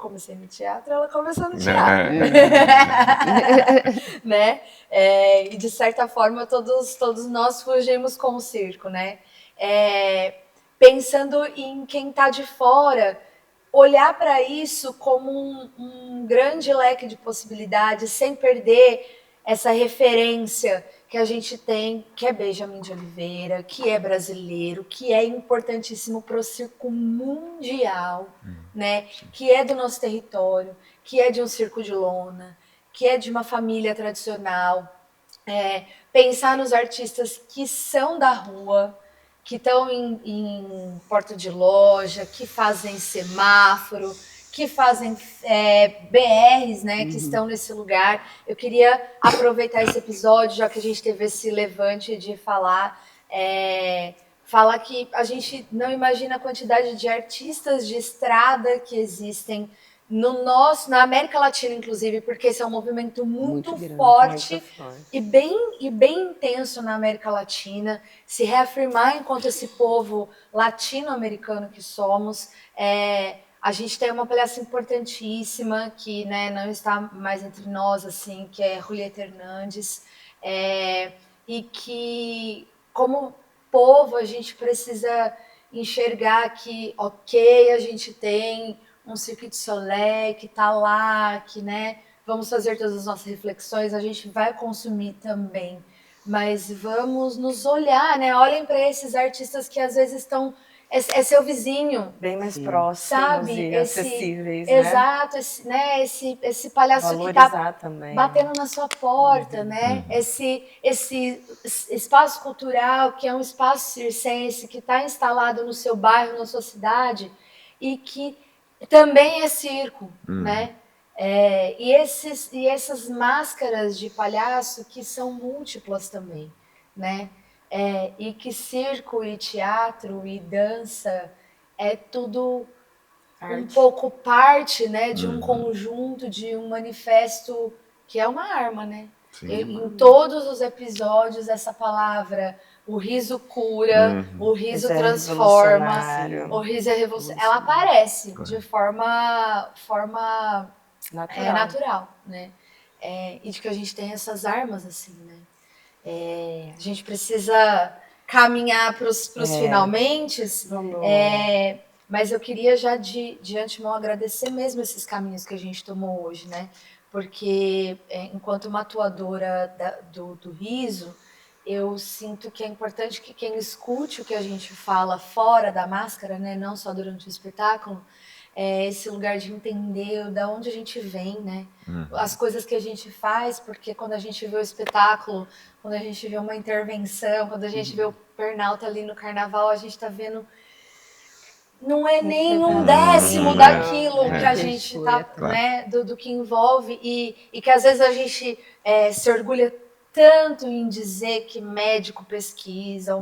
ela começou no teatro. Né? E de certa forma todos nós fugimos com o circo, né? Pensando em quem está de fora, olhar para isso como um grande leque de possibilidades, sem perder essa referência que a gente tem, que é Benjamin de Oliveira, que é brasileiro, que é importantíssimo para o circo mundial, né? Que é do nosso território, que é de um circo de lona, que é de uma família tradicional. Pensar nos artistas que são da rua, que estão em porta de loja, que fazem semáforo, que fazem BRs, né, que estão nesse lugar. Eu queria aproveitar esse episódio, já que a gente teve esse levante de falar que a gente não imagina a quantidade de artistas de estrada que existem na América Latina, inclusive, porque esse é um movimento muito forte e bem intenso na América Latina. Se reafirmar enquanto esse povo latino-americano que somos. A gente tem uma palhaça importantíssima que, né, não está mais entre nós, assim, que é Julieta Hernandes, e que, como povo, a gente precisa enxergar que, ok, a gente tem um Cirque du Soleil que está lá, que, né, vamos fazer todas as nossas reflexões, a gente vai consumir também, mas vamos nos olhar, né? Olhem para esses artistas que às vezes estão... É seu vizinho. Bem mais próximos, sabe? e acessíveis, exato, né? Esse palhaço valorizar que tá também, batendo na sua porta, né? Esse espaço cultural que é um espaço circense, que está instalado no seu bairro, na sua cidade, e que também é circo, né? E essas máscaras de palhaço que são múltiplas também, né? E que circo e teatro e dança é tudo um pouco parte, né, de um conjunto, de um manifesto que é uma arma, né? Em todos os episódios, essa palavra, o riso cura, o riso transforma, o riso é revolucionário. Ela aparece de forma natural, né? E de que a gente tem essas armas, assim, né? A gente precisa caminhar para os finalmente, mas eu queria já de antemão agradecer mesmo esses caminhos que a gente tomou hoje, né? Porque enquanto uma atuadora do riso, eu sinto que é importante que quem escute o que a gente fala fora da máscara, né? Não só durante o espetáculo, esse lugar de entender de onde a gente vem, né? As coisas que a gente faz, porque quando a gente vê o espetáculo, quando a gente vê uma intervenção, quando a gente vê o Pernalta ali no carnaval, a gente está vendo... Não é nem um décimo daquilo que a gente está, né? Do que envolve, e que às vezes a gente se orgulha tanto em dizer que médico pesquisa,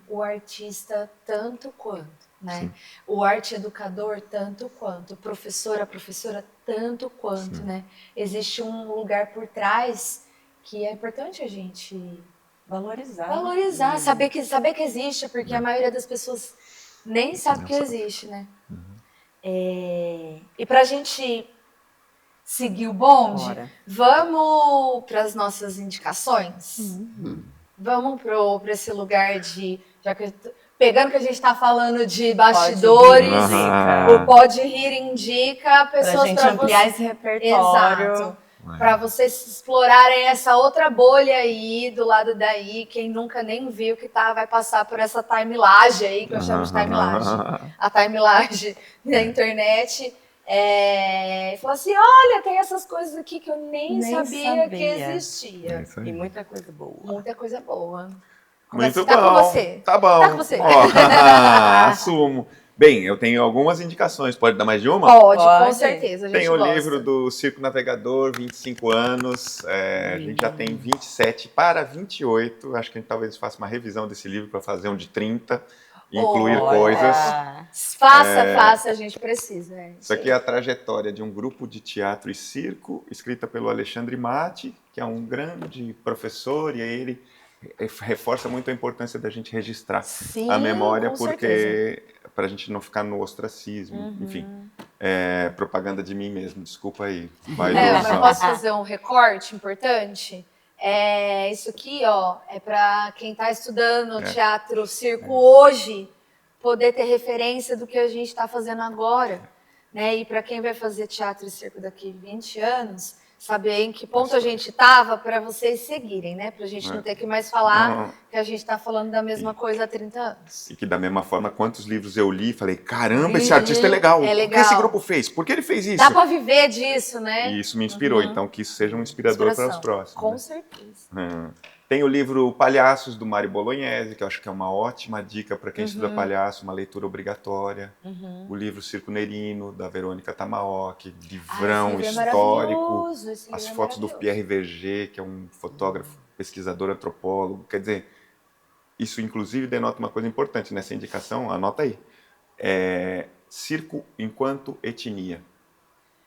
o artista tanto quanto. Né? O arte educador tanto quanto, a professora tanto quanto, né? Existe um lugar por trás que é importante a gente valorizar, saber que existe, porque a maioria das pessoas nem sabe que existe, né? E pra gente seguir o bonde, vamos para as nossas indicações? Vamos para esse lugar de... Já que pegando que a gente está falando de bastidores, o Pode Rir indica pessoas para ampliar esse repertório. Exato. Para vocês explorarem essa outra bolha aí, do lado daí, quem nunca nem viu que vai passar por essa timelagem aí, que eu chamo de timelagem. A timelagem da internet. E falou assim, olha, tem essas coisas aqui que eu nem sabia que existia. E muita coisa boa. Muita coisa boa. Muito tá bom. Com você. Tá bom. Tá com você. Assumo. Bem, eu tenho algumas indicações. Pode dar mais de uma? Pode. Com certeza. A gente tem o gosta. livro do Circo Navegador, 25 anos. A gente já tem 27 para 28. Acho que a gente talvez faça uma revisão desse livro para fazer um de 30. Incluir coisas. Faça, a gente precisa. Isso aqui é a trajetória de um grupo de teatro e circo, escrita pelo Alexandre Matti, que é um grande professor, e ele reforça muito a importância da gente registrar Sim, a memória, com porque para a gente não ficar no ostracismo, enfim. Propaganda de mim mesmo, desculpa aí. Vai, Mas Luciano. posso fazer um recorte importante? Isso aqui, ó, é para quem está estudando teatro, circo hoje, poder ter referência do que a gente está fazendo agora, né? E para quem vai fazer teatro e circo daqui 20 anos, saber em que ponto a gente estava para vocês seguirem, né? Para a gente não ter que mais falar que a gente está falando da mesma coisa há 30 anos. E que da mesma forma, quantos livros eu li, falei, caramba, esse artista é legal. É O que legal. esse grupo fez? Por que ele fez isso? Dá para viver disso, né? E isso me inspirou, então que isso seja um inspirador para os próximos. Com né? certeza. Tem o livro Palhaços, do Mário Bolognese, que eu acho que é uma ótima dica para quem estuda palhaço, uma leitura obrigatória. O livro Circo Nerino, da Verônica Tamaoki, livrão esse livro é histórico. maravilhoso, esse As livro é fotos do maravilhoso. Pierre Verger, que é um fotógrafo, pesquisador, antropólogo. Quer dizer, isso inclusive denota uma coisa importante nessa indicação, anota aí. Circo enquanto etnia.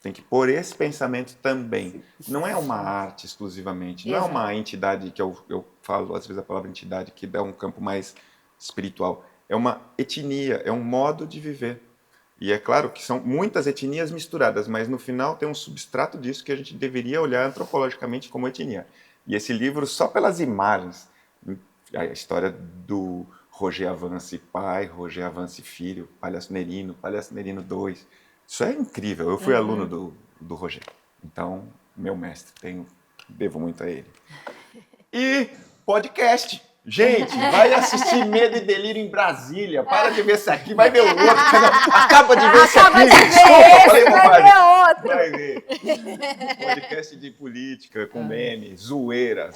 Tem que pôr esse pensamento também. Não é uma arte exclusivamente, não é uma entidade, que eu falo às vezes a palavra entidade, que dá um campo mais espiritual. É uma etnia, é um modo de viver. E é claro que são muitas etnias misturadas, mas no final tem um substrato disso que a gente deveria olhar antropologicamente como etnia. E esse livro, só pelas imagens, a história do Roger Avance pai, Roger Avance filho, Palhaço Nerino 2, isso é incrível. Eu fui aluno do Roger, então, meu mestre, devo muito a ele. E podcast. Gente, vai assistir Medo e Delírio em Brasília. Para de ver esse aqui, vai ver o outro. Acaba de ver esse aqui. Desculpa, falei bobagem. Vai ver. Podcast de política, com meme, zoeira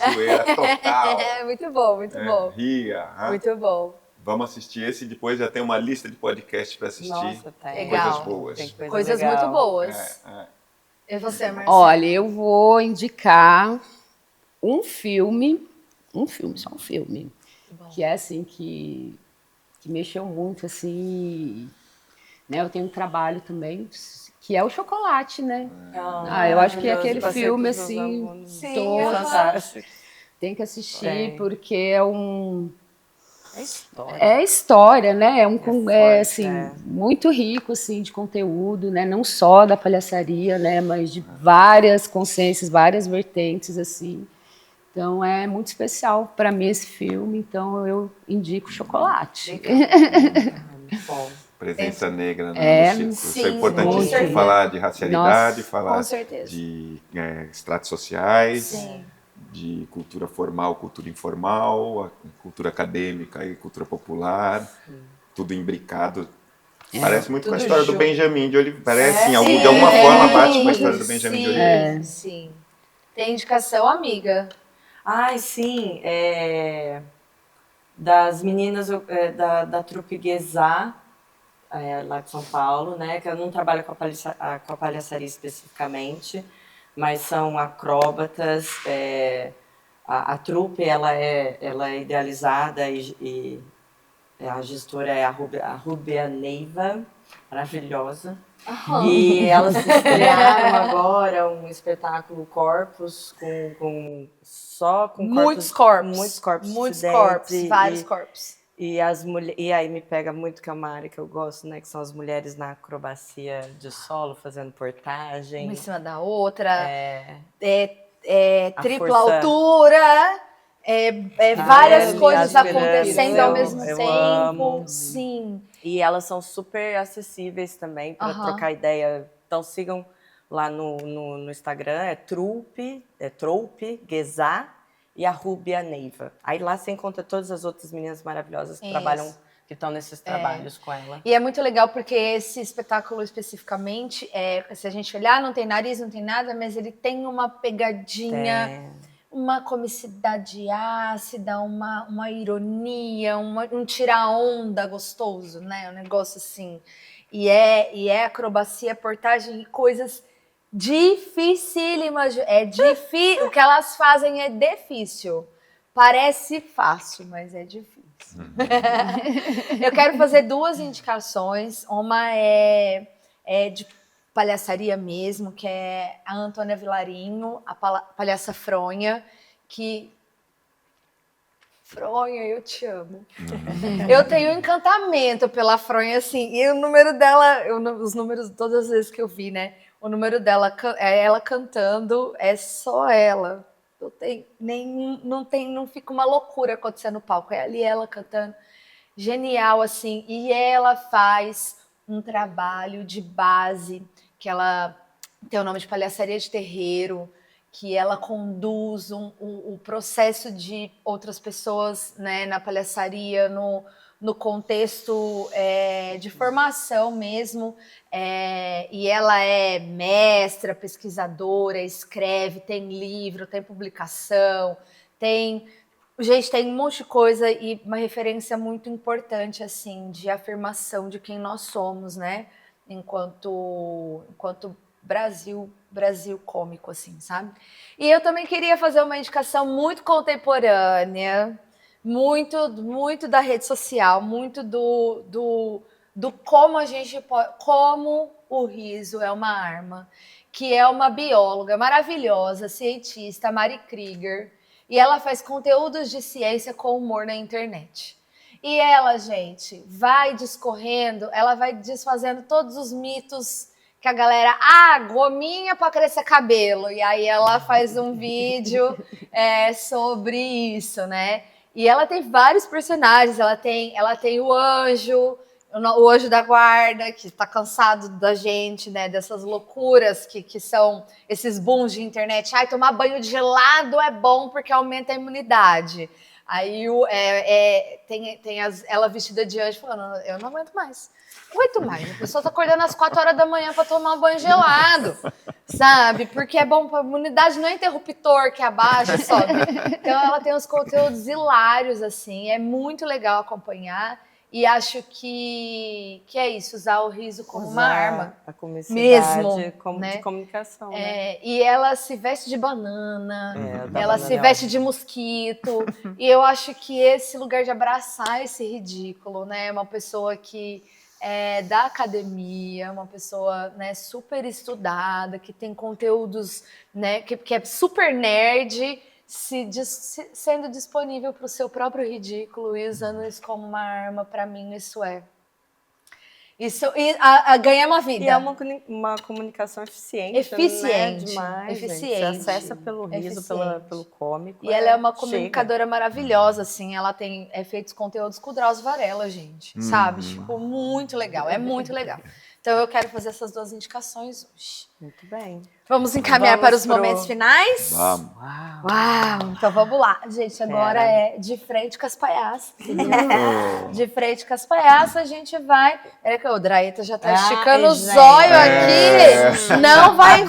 total. Muito bom, muito bom. Ria. Muito bom. Vamos assistir esse, depois já tem uma lista de podcasts para assistir. Nossa, tem. Legal. Coisas boas. Tem Coisas legal. muito boas. E você, Marcelo? Olha, eu vou indicar um filme, só um filme, que é assim, que mexeu muito, assim, né? Eu tenho um trabalho também, que é o Chocolate, né? Eu acho que é aquele filme, assim, Fantástico. tem que assistir, Tem. porque é um... É história. É história, né? forte, Assim, muito rico, assim, de conteúdo, né? Não só da palhaçaria, né? Mas de várias consciências, várias vertentes, assim. Então, é muito especial para mim esse filme. Então, eu indico Chocolate. Muito bom. Presença negra no circo. Isso sim, é importantíssimo. muito. Falar de racialidade, Nossa, falar com certeza. de estratos sociais, Sim. de cultura formal, cultura informal, a cultura acadêmica e cultura popular, tudo imbricado. Parece muito com a história do Benjamin de Oliveira. Parece, de alguma forma, bate com a história do Benjamin de Oliveira. Sim. Tem indicação, amiga? Ai, sim. Das meninas da trupe Guezá, lá de São Paulo, né? Que eu não trabalho com a palhaçaria especificamente, mas são acróbatas. A trupe ela é idealizada e a gestora é a Rúbia Neiva, maravilhosa. E elas estrearam agora um espetáculo Corpus com Muitos corpos. muitos corpos, Muitos estudantes, corpos, vários corpos. E aí me pega muito, que é uma área que eu gosto, né? Que são as mulheres na acrobacia de solo, fazendo portagem. Uma em cima da outra. A Tripla força- altura. Várias As coisas pirâmides, acontecendo ao eu mesmo amo. tempo. Sim. E elas são super acessíveis também para trocar ideia. Então sigam lá no Instagram, é Troupe Guezá e a Rúbia Neiva. Aí lá você encontra todas as outras meninas maravilhosas que trabalham, que estão nesses trabalhos com ela. E é muito legal porque esse espetáculo especificamente, se a gente olhar, não tem nariz, não tem nada, mas ele tem uma pegadinha, uma comicidade ácida, uma ironia, um tira-onda gostoso, né? Um negócio assim. E é acrobacia, portagem e coisas dificílimas. O que elas fazem é difícil. Parece fácil, mas é difícil. Eu quero fazer 2 indicações. Uma é de palhaçaria mesmo, que é a Antônia Vilarinho, a palhaça fronha, que Fronha, eu te amo. Eu tenho um encantamento pela Fronha, assim, e o número dela, os números, todas as vezes que eu vi, né? O número dela, é ela cantando, é só ela. Não fica uma loucura acontecendo no palco, é ali ela cantando. Genial, assim, e ela faz um trabalho de base, que ela tem o nome de Palhaçaria de Terreiro, que ela conduz o processo de outras pessoas, né, na palhaçaria, no contexto de formação mesmo, e ela é mestra, pesquisadora, escreve, tem livro, tem publicação, tem um monte de coisa e uma referência muito importante, assim, de afirmação de quem nós somos, né, enquanto Brasil cômico, assim, sabe? E eu também queria fazer uma indicação muito contemporânea, muito da rede social, muito do como a gente pode, como o riso é uma arma, que é uma bióloga maravilhosa, cientista, Mari Krieger, e ela faz conteúdos de ciência com humor na internet. E ela, gente, vai discorrendo, ela vai desfazendo todos os mitos que a galera, gominha para crescer cabelo. E aí ela faz um vídeo sobre isso, né? E ela tem vários personagens. Ela tem o anjo da guarda, que está cansado da gente, né? Dessas loucuras que são esses booms de internet. Tomar banho de gelado é bom porque aumenta a imunidade. Aí tem ela vestida de anjo falando, eu não aguento mais. Não aguento mais. A pessoa tá acordando às 4 horas da manhã para tomar um banho gelado, sabe? Porque é bom para a imunidade, não é interruptor que abaixa, sobe. Então ela tem uns conteúdos hilários, assim, é muito legal acompanhar. E acho que é isso, usar o riso como uma arma. A comicidade mesmo, né? De comunicação. Né? E ela se veste de banana, ela se banana veste de mosquito. E eu acho que esse lugar de abraçar esse ridículo, né? Uma pessoa que é da academia, uma pessoa, né, super estudada, que tem conteúdos, né, que é super nerd, sendo disponível para o seu próprio ridículo e usando isso como uma arma, para mim isso ganha uma vida. E é uma comunicação eficiente. Eficiente. Né? Demais, eficiente. Gente. Você acessa pelo riso, pelo cômico. E ela é uma comunicadora maravilhosa, assim. Ela tem feito conteúdos com o Drauzio Varela, gente. Sabe? Tipo, muito legal. É muito legal. Então eu quero fazer essas 2 indicações hoje. Muito bem. Vamos encaminhar para os momentos finais? Vamos. Uau! Então vamos lá. Gente, agora é de frente com as palhaças. De frente com as palhaças, a gente vai... Peraí que o Draeta já tá esticando o zóio aqui. Não vai ver.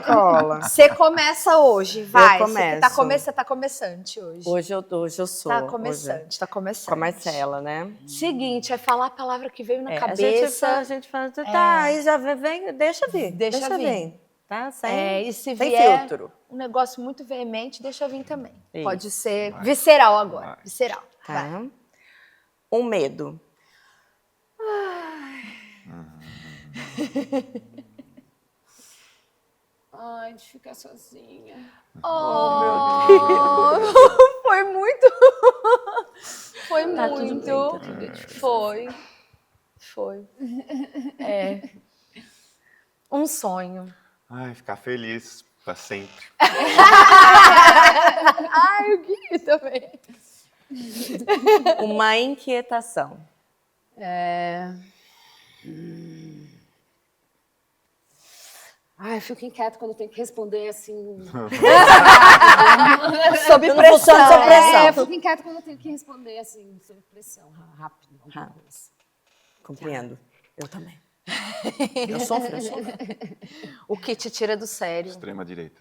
Cola. Você começa hoje, vai. Eu começo. Você tá começante hoje. Hoje eu sou. Tá começante, tá começando. Com a Marcela, né? Seguinte, é falar a palavra que veio na cabeça. A gente fala, tá, aí já vem, deixa vir. Deixa vir. Tá? E se sem vier filtro. Um negócio muito veemente, deixa vir também. Isso. Pode ser visceral agora. Visceral. Tá. Um medo. Ai, de ficar sozinha. Oh, meu Deus. Foi muito. Foi Tá muito. tudo bem, Foi. Um sonho. Ai, ficar feliz para sempre. Ai, o Gui também. Uma inquietação. Ai, eu fico inquieta quando eu tenho que responder assim. Sob Eu não pressão. funciono sob pressão. Eu fico inquieta quando eu tenho que responder assim, sob pressão, rápido. Compreendo. Eu também. Eu sofro. O que te tira do sério. Extrema direita.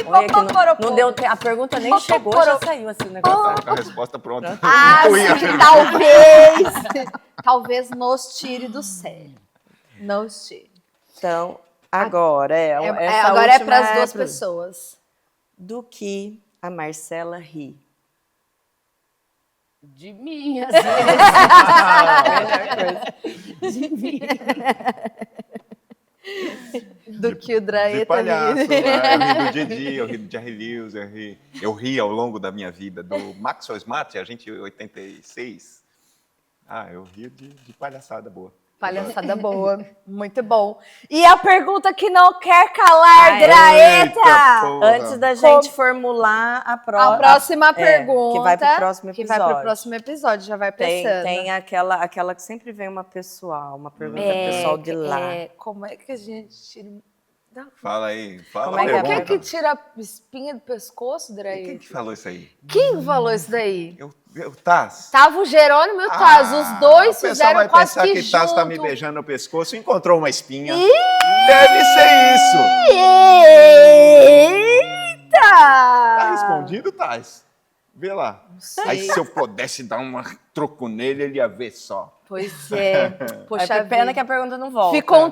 Olha que não deu a pergunta nem chegou, já saiu assim o negócio. A resposta pronta. Talvez nos tire do sério. Nos tire. Então, agora agora é para as 2 pessoas. Do que a Marcela ri? De mim, às vezes. De mim. do que o de Draeta palhaço. ri. Eu ri do Didi, eu ri do Jerry Lewis, eu ri ao longo da minha vida do Maxwell Smart, a gente 86. Eu ri de palhaçada boa. Palhaçada boa, muito bom. E a pergunta que não quer calar, Draeta! Eita, porra. Antes da gente formular a próxima pergunta. Que vai pro próximo Que episódio. vai pro próximo episódio, já vai pensando. Tem aquela que sempre vem uma pessoal, uma pergunta pessoal de lá. Como é que a gente tira... Fala aí, fala Como é que é a Por que pergunta. que tira a espinha do pescoço, Draeta? Quem que falou isso aí? Quem falou isso daí? Eu Taz. Tava o Jerônimo e o Taz, os dois O pessoal fizeram vai quase pensar que que Taz tá me junto. beijando no pescoço e encontrou uma espinha. Deve ser isso. Eita! Tá respondido, Taz? Vê lá. Aí se eu pudesse dar um troco nele, ele ia ver só. Pois é. Poxa, É pena vida. que a pergunta não volta. Ficou um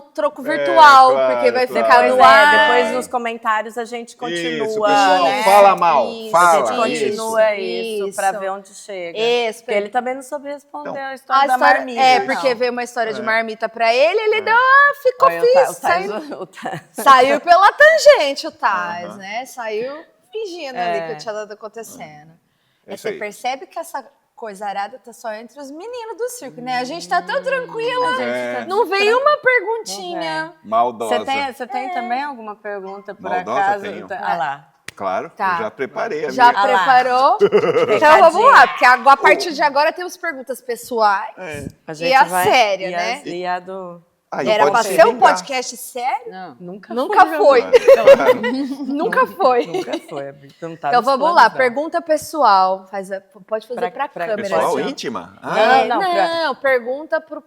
troco virtual, claro, porque vai claro. ficar Pois no ar. depois nos comentários a gente continua. Isso, pessoal, né? fala mal, Isso, fala. A gente continua isso, isso. pra ver onde chega. Isso, Porque ele também não soube responder Então, a história da marmita. porque não. veio uma história de marmita pra ele deu, ficou Olha, fixe. Saiu pela tangente o Taz, Aham. né? Saiu fingindo ali que tinha nada acontecendo. É isso Você aí. percebe que essa coisa arada tá só entre os meninos do circo, né? A gente tá tão tranquila. É. Não veio uma perguntinha. Maldosa. Você tem também alguma pergunta, por Maldosa acaso? tenho. Ah lá. Claro, Tá. eu já preparei a Já minha. preparou? Então vamos lá, porque a partir de agora temos perguntas pessoais. A E a séria, e né? E a do... Aí Era pode pra se ser um vingar. podcast sério? Não, nunca Foi. Claro. Nunca foi. Nunca foi. Não tá Então nos vamos planos, lá, não. pergunta pessoal. Pode fazer Pra- pra pra- câmera. Pessoal assim. íntima? Não, Pergunta pro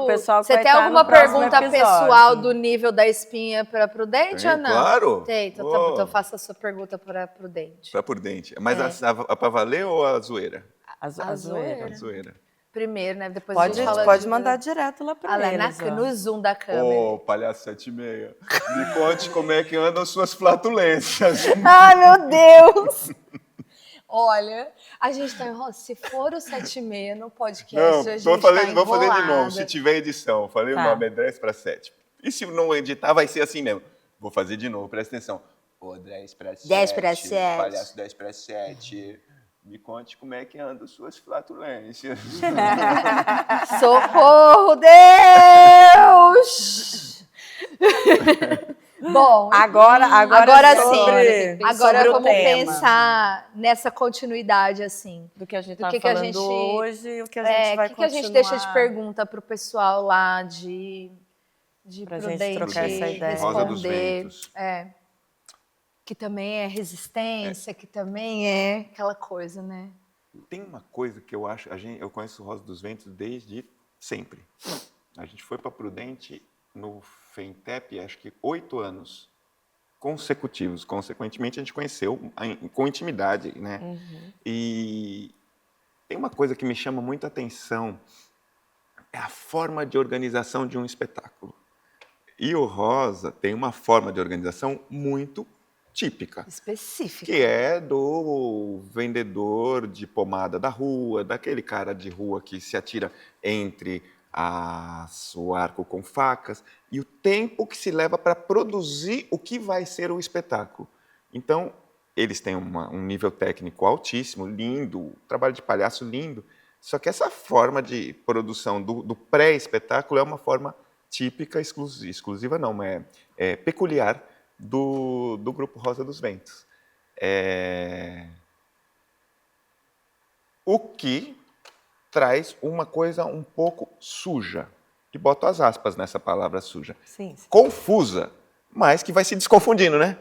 pessoal que Você vai tem estar alguma no próximo pergunta episódio. pessoal do nível da espinha para Prudente Tem, ou não? claro. Tem, então, Uou. então faça a sua pergunta para Prudente. Pra por dente. Mas É. a pra valer ou a zoeira? A A zoeira. A zoeira. Primeiro, né? Depois a Pode, gente fala pode mandar direto lá pra lá eles. ó. no zoom da câmera. Ô, palhaço 76, me conte como é que andam suas flatulências. Ai, meu Deus! Olha, a gente tá enrolando. Se for o 7h30 no podcast, Não, a gente vou fazer de enrolada. novo, se tiver edição. Falei Tá. o nome, é 10 para 7. E se não editar, vai ser assim mesmo. Vou fazer de novo, presta atenção. Ô, 10 para 7. 10 para 7. Palhaço 10 para 7. Me conte como é que andam suas flatulências. Socorro, Deus! Bom, Agora sim. Agora sobre o vamos tema. pensar nessa continuidade, assim. Do que a gente Do tá que a falando gente- hoje e o que a gente vai que continuar. a gente deixa de pergunta pro pessoal lá de Pra gente Prudente trocar essa ideia. Rosa dos responder. Ventos. Que também é resistência, que também é aquela coisa, né? Tem uma coisa que eu acho, eu conheço o Rosa dos Ventos desde sempre. A gente foi para Prudente no FENTEP, acho que 8 anos consecutivos. Consequentemente, a gente conheceu com intimidade, né? E tem uma coisa que me chama muita atenção, é a forma de organização de um espetáculo. E o Rosa tem uma forma de organização muito típica, Específica. que é do vendedor de pomada da rua, daquele cara de rua que se atira entre o arco com facas, e o tempo que se leva para produzir o que vai ser o espetáculo. Então, eles têm um nível técnico altíssimo, lindo, trabalho de palhaço lindo, só que essa forma de produção do pré-espetáculo é uma forma típica, exclusiva não, é peculiar do Grupo Rosa dos Ventos. O que traz uma coisa um pouco suja, e boto as aspas nessa palavra suja, Sim. confusa, mas que vai se desconfundindo, né?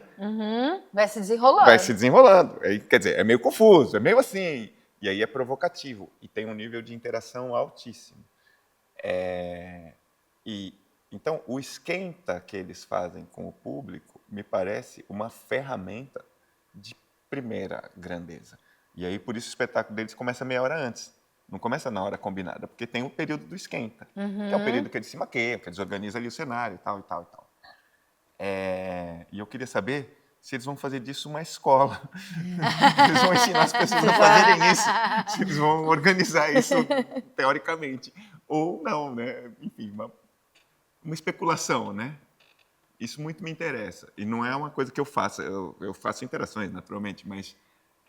Vai se desenrolando. Vai se desenrolando. Quer dizer, é meio confuso, é meio assim, e aí é provocativo, e tem um nível de interação altíssimo. Então, o esquenta que eles fazem com o público me parece uma ferramenta de primeira grandeza. E aí, por isso, o espetáculo deles começa meia hora antes. Não começa na hora combinada, porque tem o período do esquenta, que é o período que eles se maquiam, que eles organizam ali o cenário e tal, e tal, e tal. E eu queria saber se eles vão fazer disso uma escola. Eles vão ensinar as pessoas a fazerem isso, se eles vão organizar isso teoricamente. Ou não, né? Enfim, uma especulação, né? isso muito me interessa. E não é uma coisa que eu faço. Eu faço interações, naturalmente, mas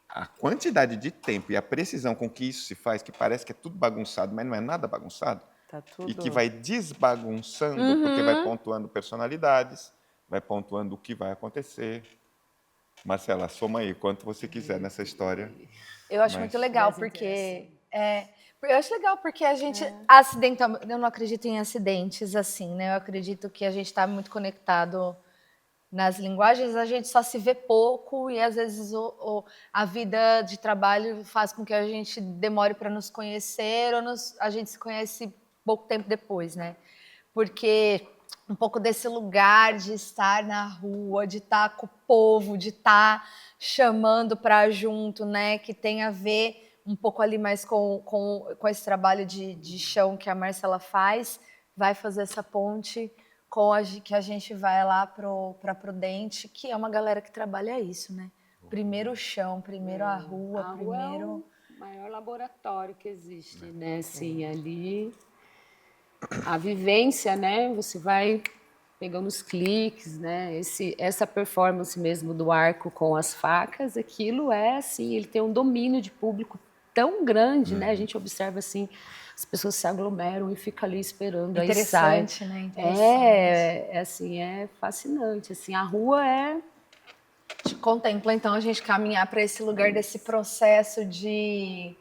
a quantidade de tempo e a precisão com que isso se faz, que parece que é tudo bagunçado, mas não é nada bagunçado, Tá tudo... e que vai desbagunçando, porque vai pontuando personalidades, vai pontuando o que vai acontecer. Marcela, soma aí quanto você quiser nessa história. Eu acho Mas- muito legal, Mais porque... eu acho legal porque a gente acidenta... Eu não acredito em acidentes assim, né? Eu acredito que a gente está muito conectado nas linguagens, a gente só se vê pouco e às vezes a vida de trabalho faz com que a gente demore para nos conhecer ou a gente se conhece pouco tempo depois, né? Porque um pouco desse lugar de estar na rua, de estar com o povo, de estar chamando para junto, né? Que tem a ver um pouco ali mais com esse trabalho de chão que a Marcela faz, vai fazer essa ponte com que a gente vai lá para Prudente, que é uma galera que trabalha isso, né? Primeiro o chão, primeiro a rua, A rua primeiro... é o maior laboratório que existe, né? Assim, ali a vivência, né? Você vai pegando os cliques, né? Essa performance mesmo do arco com as facas, aquilo é assim, ele tem um domínio de público tão grande, né? A gente observa assim, as pessoas se aglomeram e ficam ali esperando, aí sai. Interessante, né? Interessante. Assim, é fascinante, assim, a rua é... Te contempla, então, a gente caminhar para esse lugar desse processo de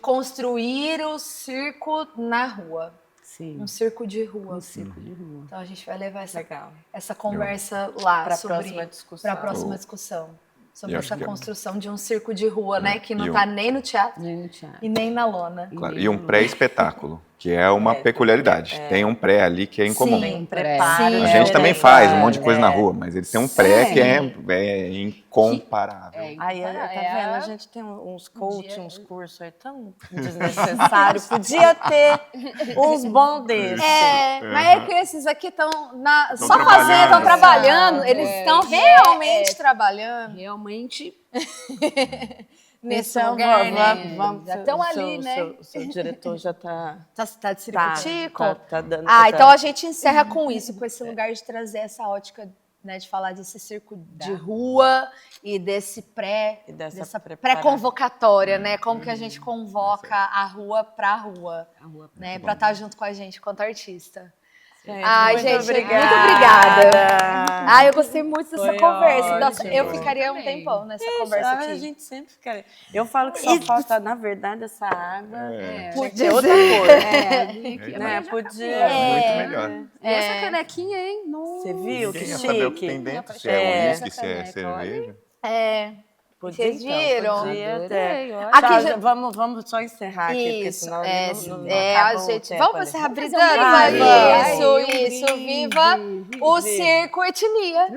construir o circo na rua. Sim, Um circo de rua. um circo de rua. Então, a gente vai levar Legal. essa conversa lá Para a sobre... próxima discussão. Para a próxima discussão. Sobre Eu essa acho que é- construção de um circo de rua, né? Que não E está nem no teatro Nem no teatro. e nem na lona. Claro, e um pré-espetáculo, que é uma peculiaridade. Tem um pré ali que é incomum. Sim, Preparo. Sim, A gente também faz um monte de coisa na É. rua, mas ele tem um pré que é incomparável. Aí, tá É. vendo? A gente tem uns coach, dia- uns cursos aí tão desnecessários. Podia ter uns bons desses. Mas é que esses aqui estão só fazendo, trabalhando. estão trabalhando, eles estão realmente trabalhando Realmente, nesse Então, lugar, né? vamos, Já estão ali, né? O seu diretor já tá... Tá de circo-tico? Tá dando... Então a gente encerra com isso, com esse lugar de trazer essa ótica, né, de falar desse circo de rua e desse E dessa pré-convocatória, né? Como que a gente convoca a rua pra rua, né? Pra estar junto com a gente, quanto artista. Ai, muito gente, obrigada. muito obrigada. Ai, eu gostei muito dessa Foi conversa. ótimo. Nossa, eu ficaria um tempão nessa conversa A aqui. gente sempre fica... Eu falo que só falta, na verdade, essa água. Podia outra ser. cor. Né? Podia... Muito melhor. E essa canequinha, hein? Nossa. Você viu? Que Quem ia saber o que chique. tem dentro, se é É. uísque, se é cerveja. Podia, Vocês viram? Podia Adorei, ter. olha. Aqui Tá, já- vamos só encerrar aqui, porque Isso, senão não a acaba o gente... tempo Vamos ali. encerrar fazer um brisando? brinde. Isso, Vai. viva o circo etnia.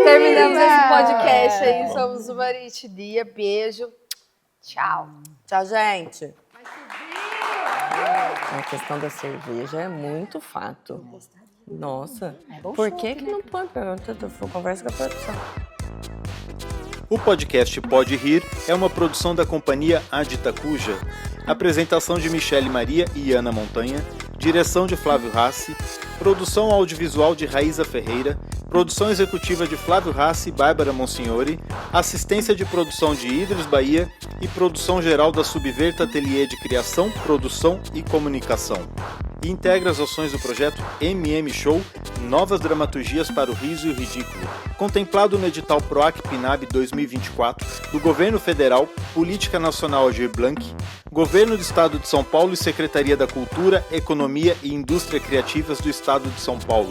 Terminamos esse podcast aí, somos o Maria Etnia. Beijo. Tchau. Tchau, gente. A questão da cerveja é muito fato. Nossa, por que não põe? Pergunta, eu converso com a produção. O podcast Pode Rir é uma produção da companhia Aditacuja. Apresentação de Michele Maria e Ana Montanha. Direção de Flávio Rassi. Produção audiovisual de Raíza Ferreira. Produção executiva de Flávio Rassi e Bárbara Monsignori. Assistência de produção de Idris Bahia. E produção geral da Subverta Ateliê de Criação, Produção e Comunicação. E integra as ações do projeto MM Show, Novas Dramaturgias para o Riso e o Ridículo, contemplado no edital PROAC PNAB 2024 do Governo Federal, Política Nacional Aldir Blanc, Governo do Estado de São Paulo e Secretaria da Cultura, Economia e Indústria Criativas do Estado de São Paulo.